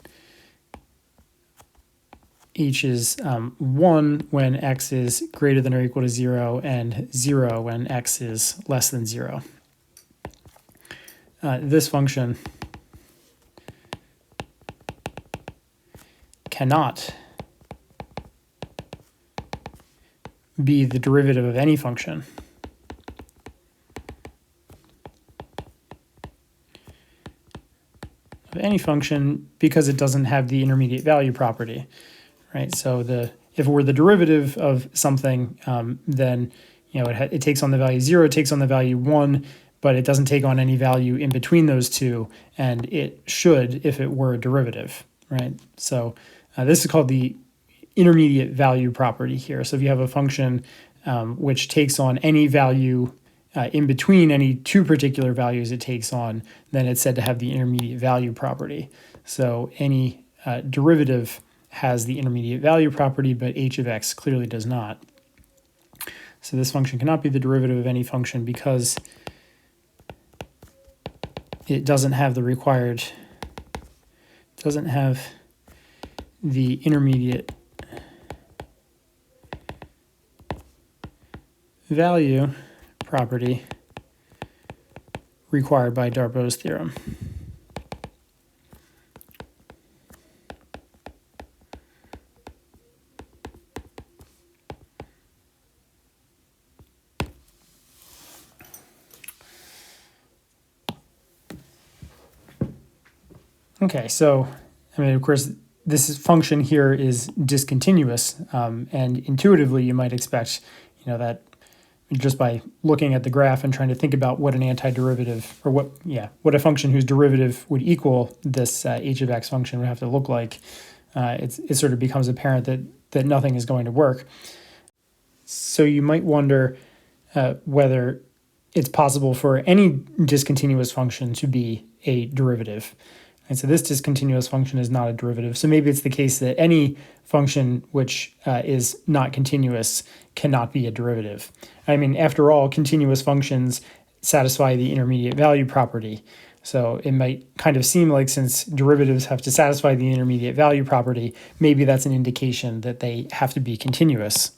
H is 1 when x is greater than or equal to 0, and 0 when x is less than 0. This function cannot be the derivative of any function because it doesn't have the intermediate value property, right? So if it were the derivative of something, then it takes on the value 0, it takes on the value 1, but it doesn't take on any value in between those two, and it should if it were a derivative, right? So this is called the intermediate value property here. So if you have a function which takes on any value in between any two particular values it takes on, then it's said to have the intermediate value property. So any derivative has the intermediate value property, but h of x clearly does not. So this function cannot be the derivative of any function because it doesn't have the intermediate value property required by Darbo's theorem. Okay, so, I mean, of course, this function here is discontinuous, and intuitively you might expect, that just by looking at the graph and trying to think about what an antiderivative, or what a function whose derivative would equal this h of x function would have to look like, it sort of becomes apparent that nothing is going to work. So you might wonder whether it's possible for any discontinuous function to be a derivative. And so this discontinuous function is not a derivative. So maybe it's the case that any function which is not continuous cannot be a derivative. I mean, after all, continuous functions satisfy the intermediate value property. So it might kind of seem like since derivatives have to satisfy the intermediate value property, maybe that's an indication that they have to be continuous.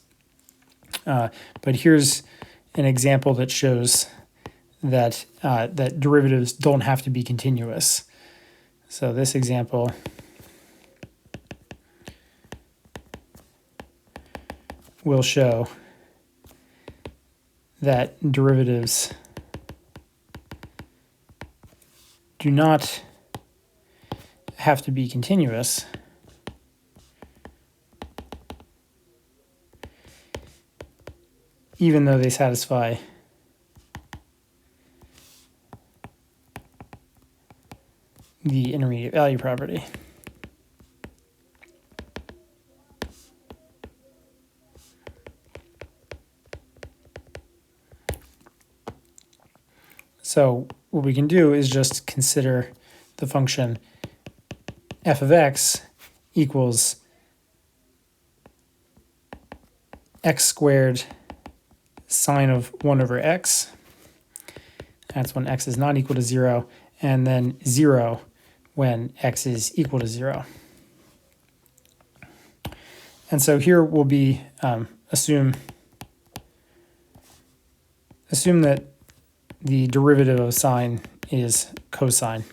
But here's an example that shows that that derivatives don't have to be continuous. So this example will show that derivatives do not have to be continuous, even though they satisfy the intermediate value property. So what we can do is just consider the function f of x equals x squared sine of 1 over x. That's when x is not equal to 0, and then 0 when x is equal to 0. And so here will be assume that the derivative of sine is cosine.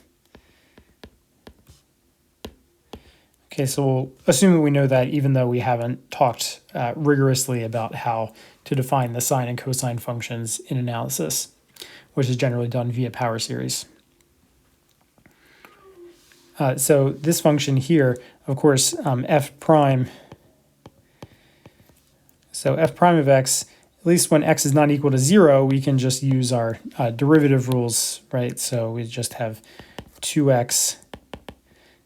Okay, so we'll assume that we know that even though we haven't talked rigorously about how to define the sine and cosine functions in analysis, which is generally done via power series. So this function here, of course, f prime. So f prime of x, at least when x is not equal to 0, we can just use our derivative rules, right? So we just have 2x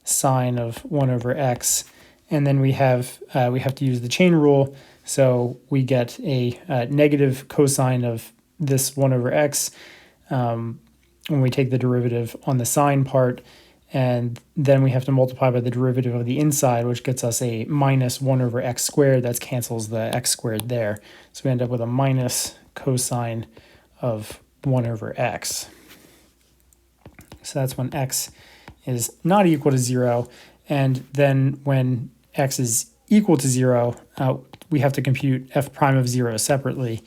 sine of 1 over x, and then we have to use the chain rule. So we get a negative cosine of this 1 over x when we take the derivative on the sine part, and then we have to multiply by the derivative of the inside, which gets us a minus 1 over x squared. That cancels the x squared there. So we end up with a minus cosine of 1 over x. So that's when x is not equal to 0. And then when x is equal to 0, we have to compute f prime of 0 separately.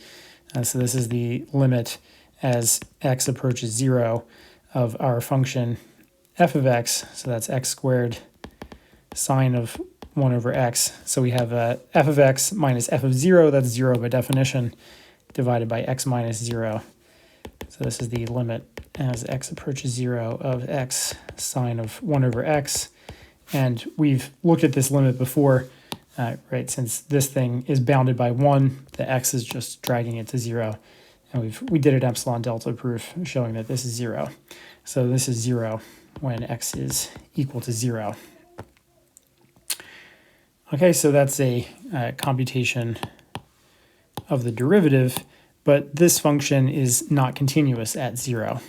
So this is the limit as x approaches 0 of our function f of x, so that's x squared sine of 1 over x. So we have f of x minus f of 0, that's 0 by definition, divided by x minus 0. So this is the limit as x approaches 0 of x sine of 1 over x. And we've looked at this limit before, right? Since this thing is bounded by 1, the x is just dragging it to 0. And we did an epsilon delta proof showing that this is 0. So this is 0 when x is equal to 0. Okay, so that's a computation of the derivative, but this function is not continuous at 0.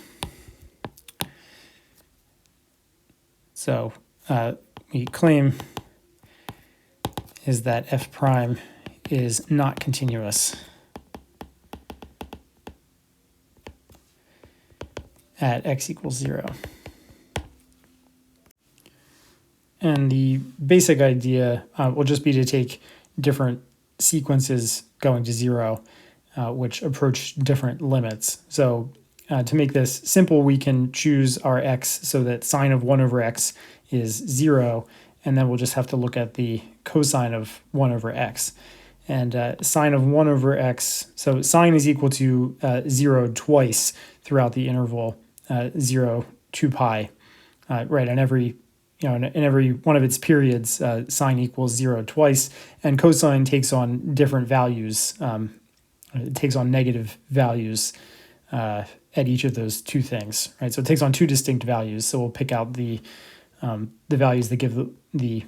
So we claim is that f prime is not continuous at x equals 0. And the basic idea will just be to take different sequences going to 0, which approach different limits. So to make this simple, we can choose our x so that sine of 1 over x is 0, and then we'll just have to look at the cosine of 1 over x. And sine of 1 over x, so sine is equal to 0 twice throughout the interval 0, 2 pi, right? On every in every one of its periods, sine equals 0 twice, and cosine takes on different values. It takes on negative values at each of those two things, right? So it takes on two distinct values. So we'll pick out the values that give the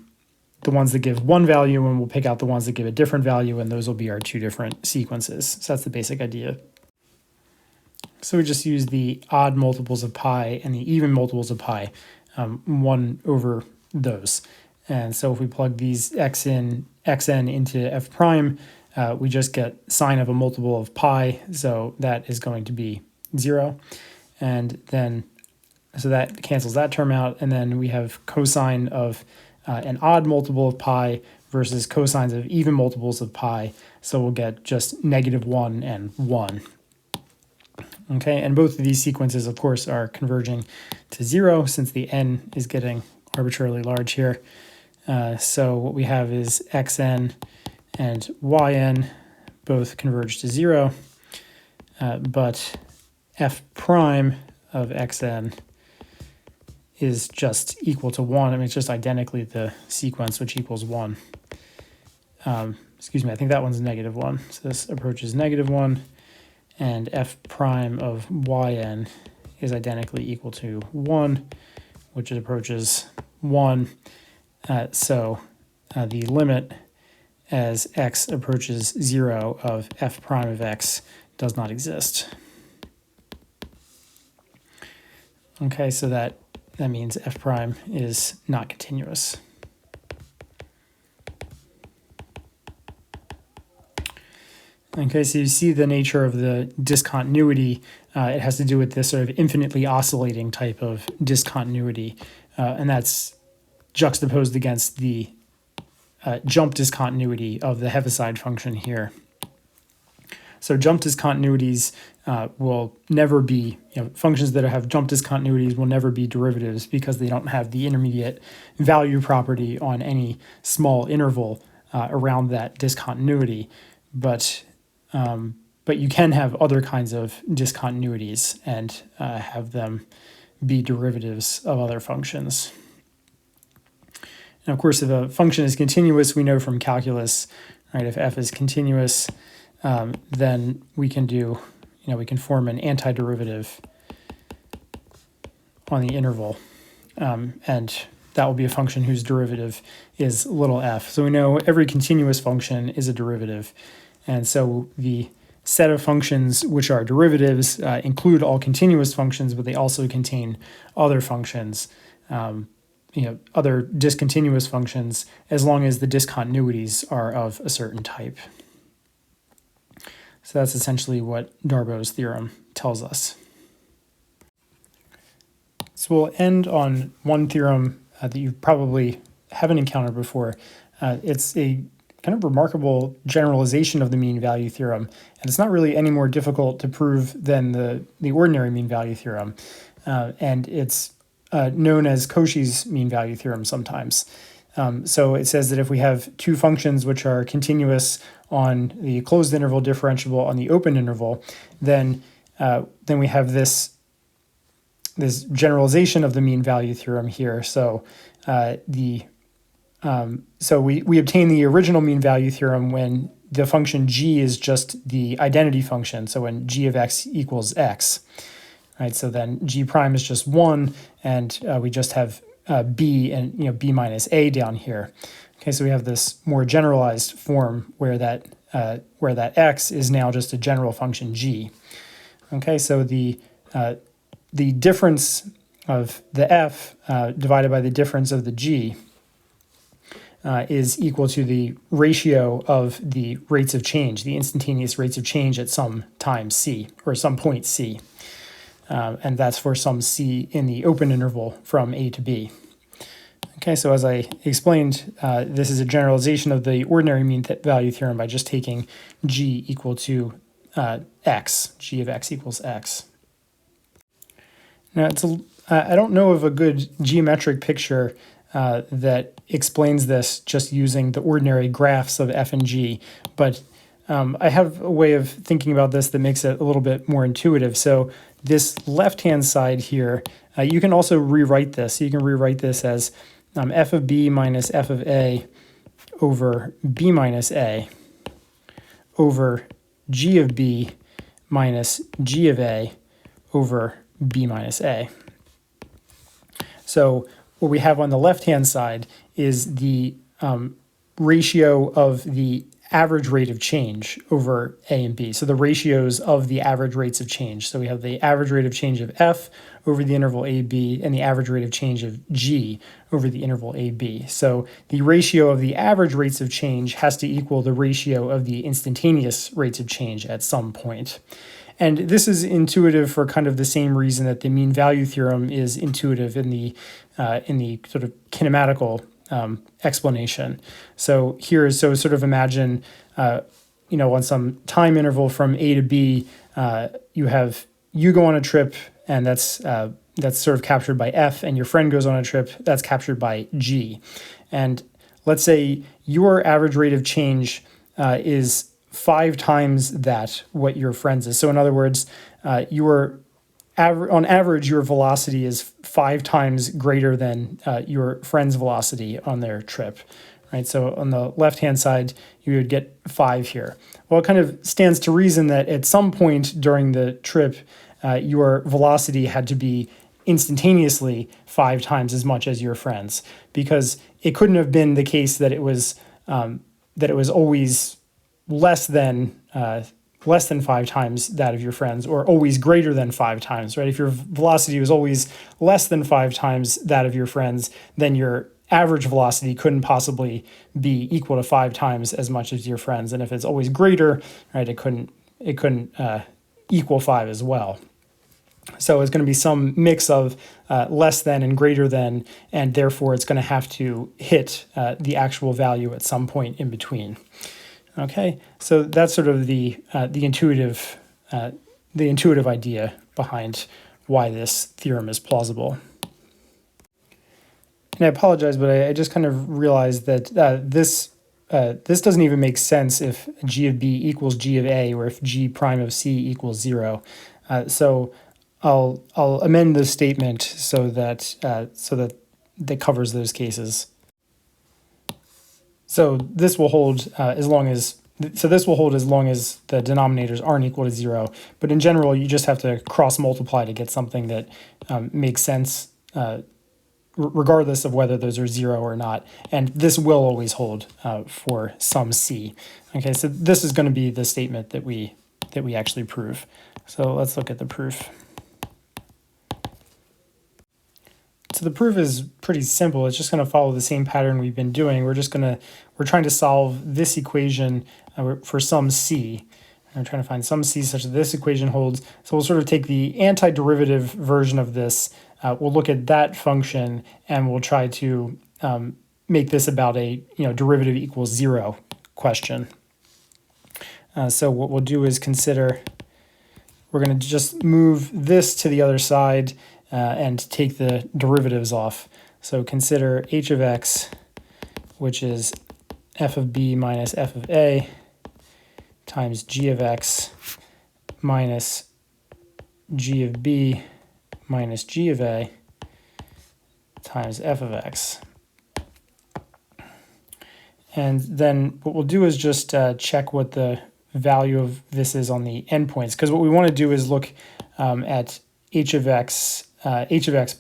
ones that give one value, and we'll pick out the ones that give a different value, and those will be our two different sequences. So that's the basic idea. So we just use the odd multiples of pi and the even multiples of pi, 1 over those. And so if we plug these xn into f prime, we just get sine of a multiple of pi, so that is going to be 0. And then, so that cancels that term out, and then we have cosine of an odd multiple of pi versus cosines of even multiples of pi, so we'll get just -1 and 1. Okay, and both of these sequences, of course, are converging to 0 since the n is getting arbitrarily large here. So what we have is xn and yn both converge to 0, but f prime of xn is just equal to 1. I mean, it's just identically the sequence, which equals 1. Excuse me, I think that one's -1. So this approaches -1, and f prime of yn is identically equal to 1, which approaches 1. So the limit as x approaches 0 of f prime of x does not exist. Okay, so that means f prime is not continuous. Okay, so you see the nature of the discontinuity. It has to do with this sort of infinitely oscillating type of discontinuity, and that's juxtaposed against the jump discontinuity of the Heaviside function here. So jump discontinuities will never be, functions that have jump discontinuities will never be derivatives because they don't have the intermediate value property on any small interval around that discontinuity. But you can have other kinds of discontinuities and have them be derivatives of other functions. And of course, if a function is continuous, we know from calculus, right? If f is continuous, then we can do, we can form an antiderivative on the interval, and that will be a function whose derivative is little f. So we know every continuous function is a derivative, and so the set of functions which are derivatives include all continuous functions, but they also contain other functions, other discontinuous functions, as long as the discontinuities are of a certain type. So that's essentially what Darbo's theorem tells us. So we'll end on one theorem that you probably haven't encountered before. It's a kind of remarkable generalization of the mean value theorem, and it's not really any more difficult to prove than the ordinary mean value theorem, and it's known as Cauchy's mean value theorem sometimes. So it says that if we have two functions which are continuous on the closed interval, differentiable on the open interval, then we have this generalization of the mean value theorem here. So we obtain the original mean value theorem when the function g is just the identity function. So when g of x equals x, right? So then g prime is just 1, and we just have b and b minus a down here. Okay, so we have this more generalized form where that x is now just a general function g. Okay, so the difference of the f divided by the difference of the g is equal to the ratio of the rates of change, the instantaneous rates of change at some time c, or some point c. And that's for some c in the open interval from a to b. Okay, so as I explained, this is a generalization of the ordinary mean value theorem by just taking g equal to x, g of x equals x. Now, I don't know of a good geometric picture that explains this just using the ordinary graphs of f and g, but I have a way of thinking about this that makes it a little bit more intuitive. So this left-hand side here, you can also rewrite this. You can rewrite this as f of b minus f of a over b minus a over g of b minus g of a over b minus a. So what we have on the left-hand side is the ratio of the average rate of change over A and B. So the ratios of the average rates of change. So we have the average rate of change of F over the interval AB and the average rate of change of G over the interval AB. So the ratio of the average rates of change has to equal the ratio of the instantaneous rates of change at some point. And this is intuitive for kind of the same reason that the mean value theorem is intuitive in the sort of kinematical explanation. So sort of imagine, on some time interval from A to B, you go on a trip, and that's sort of captured by F, and your friend goes on a trip, that's captured by G. And let's say your average rate of change is 5 times that what your friend's is. So in other words, on average, your velocity is 5 times greater than your friend's velocity on their trip, right? So on the left-hand side, you would get 5 here. Well, it kind of stands to reason that at some point during the trip, your velocity had to be instantaneously 5 times as much as your friend's, because it couldn't have been the case that it was always less than 5 times that of your friends, or always greater than 5 times, right? If your velocity was always less than 5 times that of your friends, then your average velocity couldn't possibly be equal to 5 times as much as your friends. And if it's always greater, right, it couldn't equal 5 as well. So it's going to be some mix of less than and greater than, and therefore it's going to have to hit the actual value at some point in between. Okay, so that's sort of the intuitive idea behind why this theorem is plausible. And I apologize, but I just kind of realized that this doesn't even make sense if g of b equals g of a, or if g prime of c equals 0. So I'll amend the statement so that covers those cases. So this will hold as long as the denominators aren't equal to 0. But in general, you just have to cross multiply to get something that makes sense, regardless of whether those are 0 or not. And this will always hold for some c. Okay, so this is going to be the statement that we actually prove. So let's look at the proof. So the proof is pretty simple. It's just going to follow the same pattern we've been doing. We're trying to solve this equation for some c. And we're trying to find some c such that this equation holds. So we'll sort of take the antiderivative version of this. We'll look at that function, and we'll try to make this about a derivative equals 0 question. So what we'll do is we're going to just move this to the other side and take the derivatives off. So consider h of x, which is f of b minus f of a times g of x minus g of b minus g of a times f of x. And then what we'll do is just check what the value of this is on the endpoints, because what we want to do is look at h of x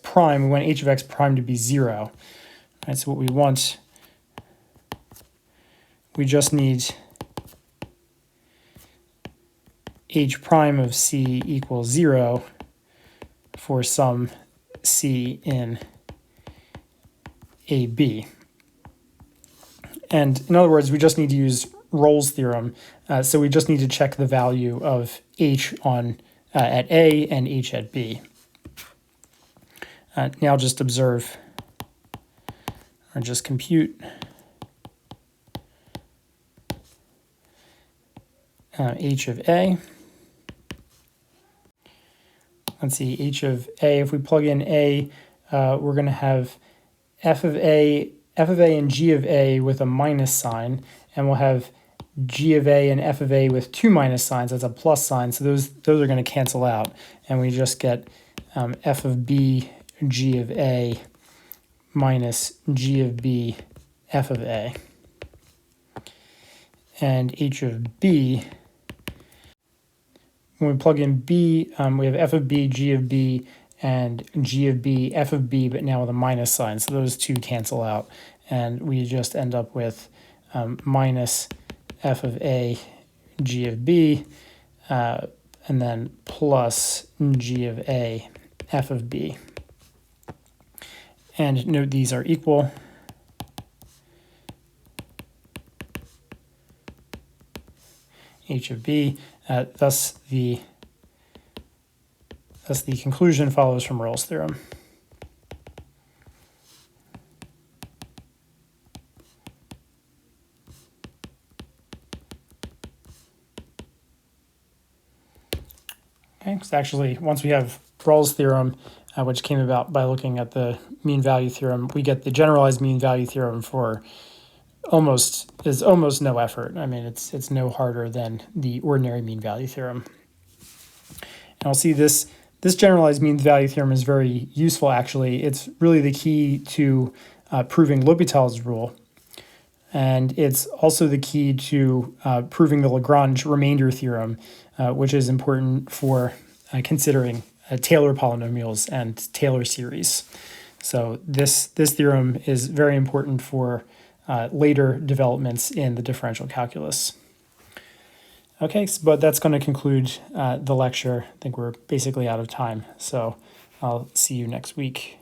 prime. We want h of x prime to be 0. Right, so what we just need h prime of c equals 0 for some c in AB. And in other words, we just need to use Rolle's theorem. So we just need to check the value of h at A and h at B. Now just observe, or just compute h of A. Let's see, h of A, if we plug in A, we're going to have f of A and g of A with a minus sign, and we'll have g of A and f of A with 2 minus signs. That's a plus sign, so those are going to cancel out, and we just get f of B g of A minus g of b f of a. And h of b, when we plug in b, we have f of b, g of b, and g of b, f of b, but now with a minus sign. So those two cancel out. And we just end up with minus f of a, g of b, and then plus g of a, f of b. And note these are equal. H of b, thus the conclusion follows from Rolle's theorem. Okay, so actually, once we have Rolle's theorem, which came about by looking at the mean value theorem, we get the generalized mean value theorem for almost no effort. I mean, it's no harder than the ordinary mean value theorem. And I'll see this generalized mean value theorem is very useful, actually. It's really the key to proving L'Hopital's rule. And it's also the key to proving the Lagrange remainder theorem, which is important for considering Taylor polynomials and Taylor series. So this theorem is very important for later developments in the differential calculus. Okay, but that's going to conclude the lecture. I think we're basically out of time, so I'll see you next week.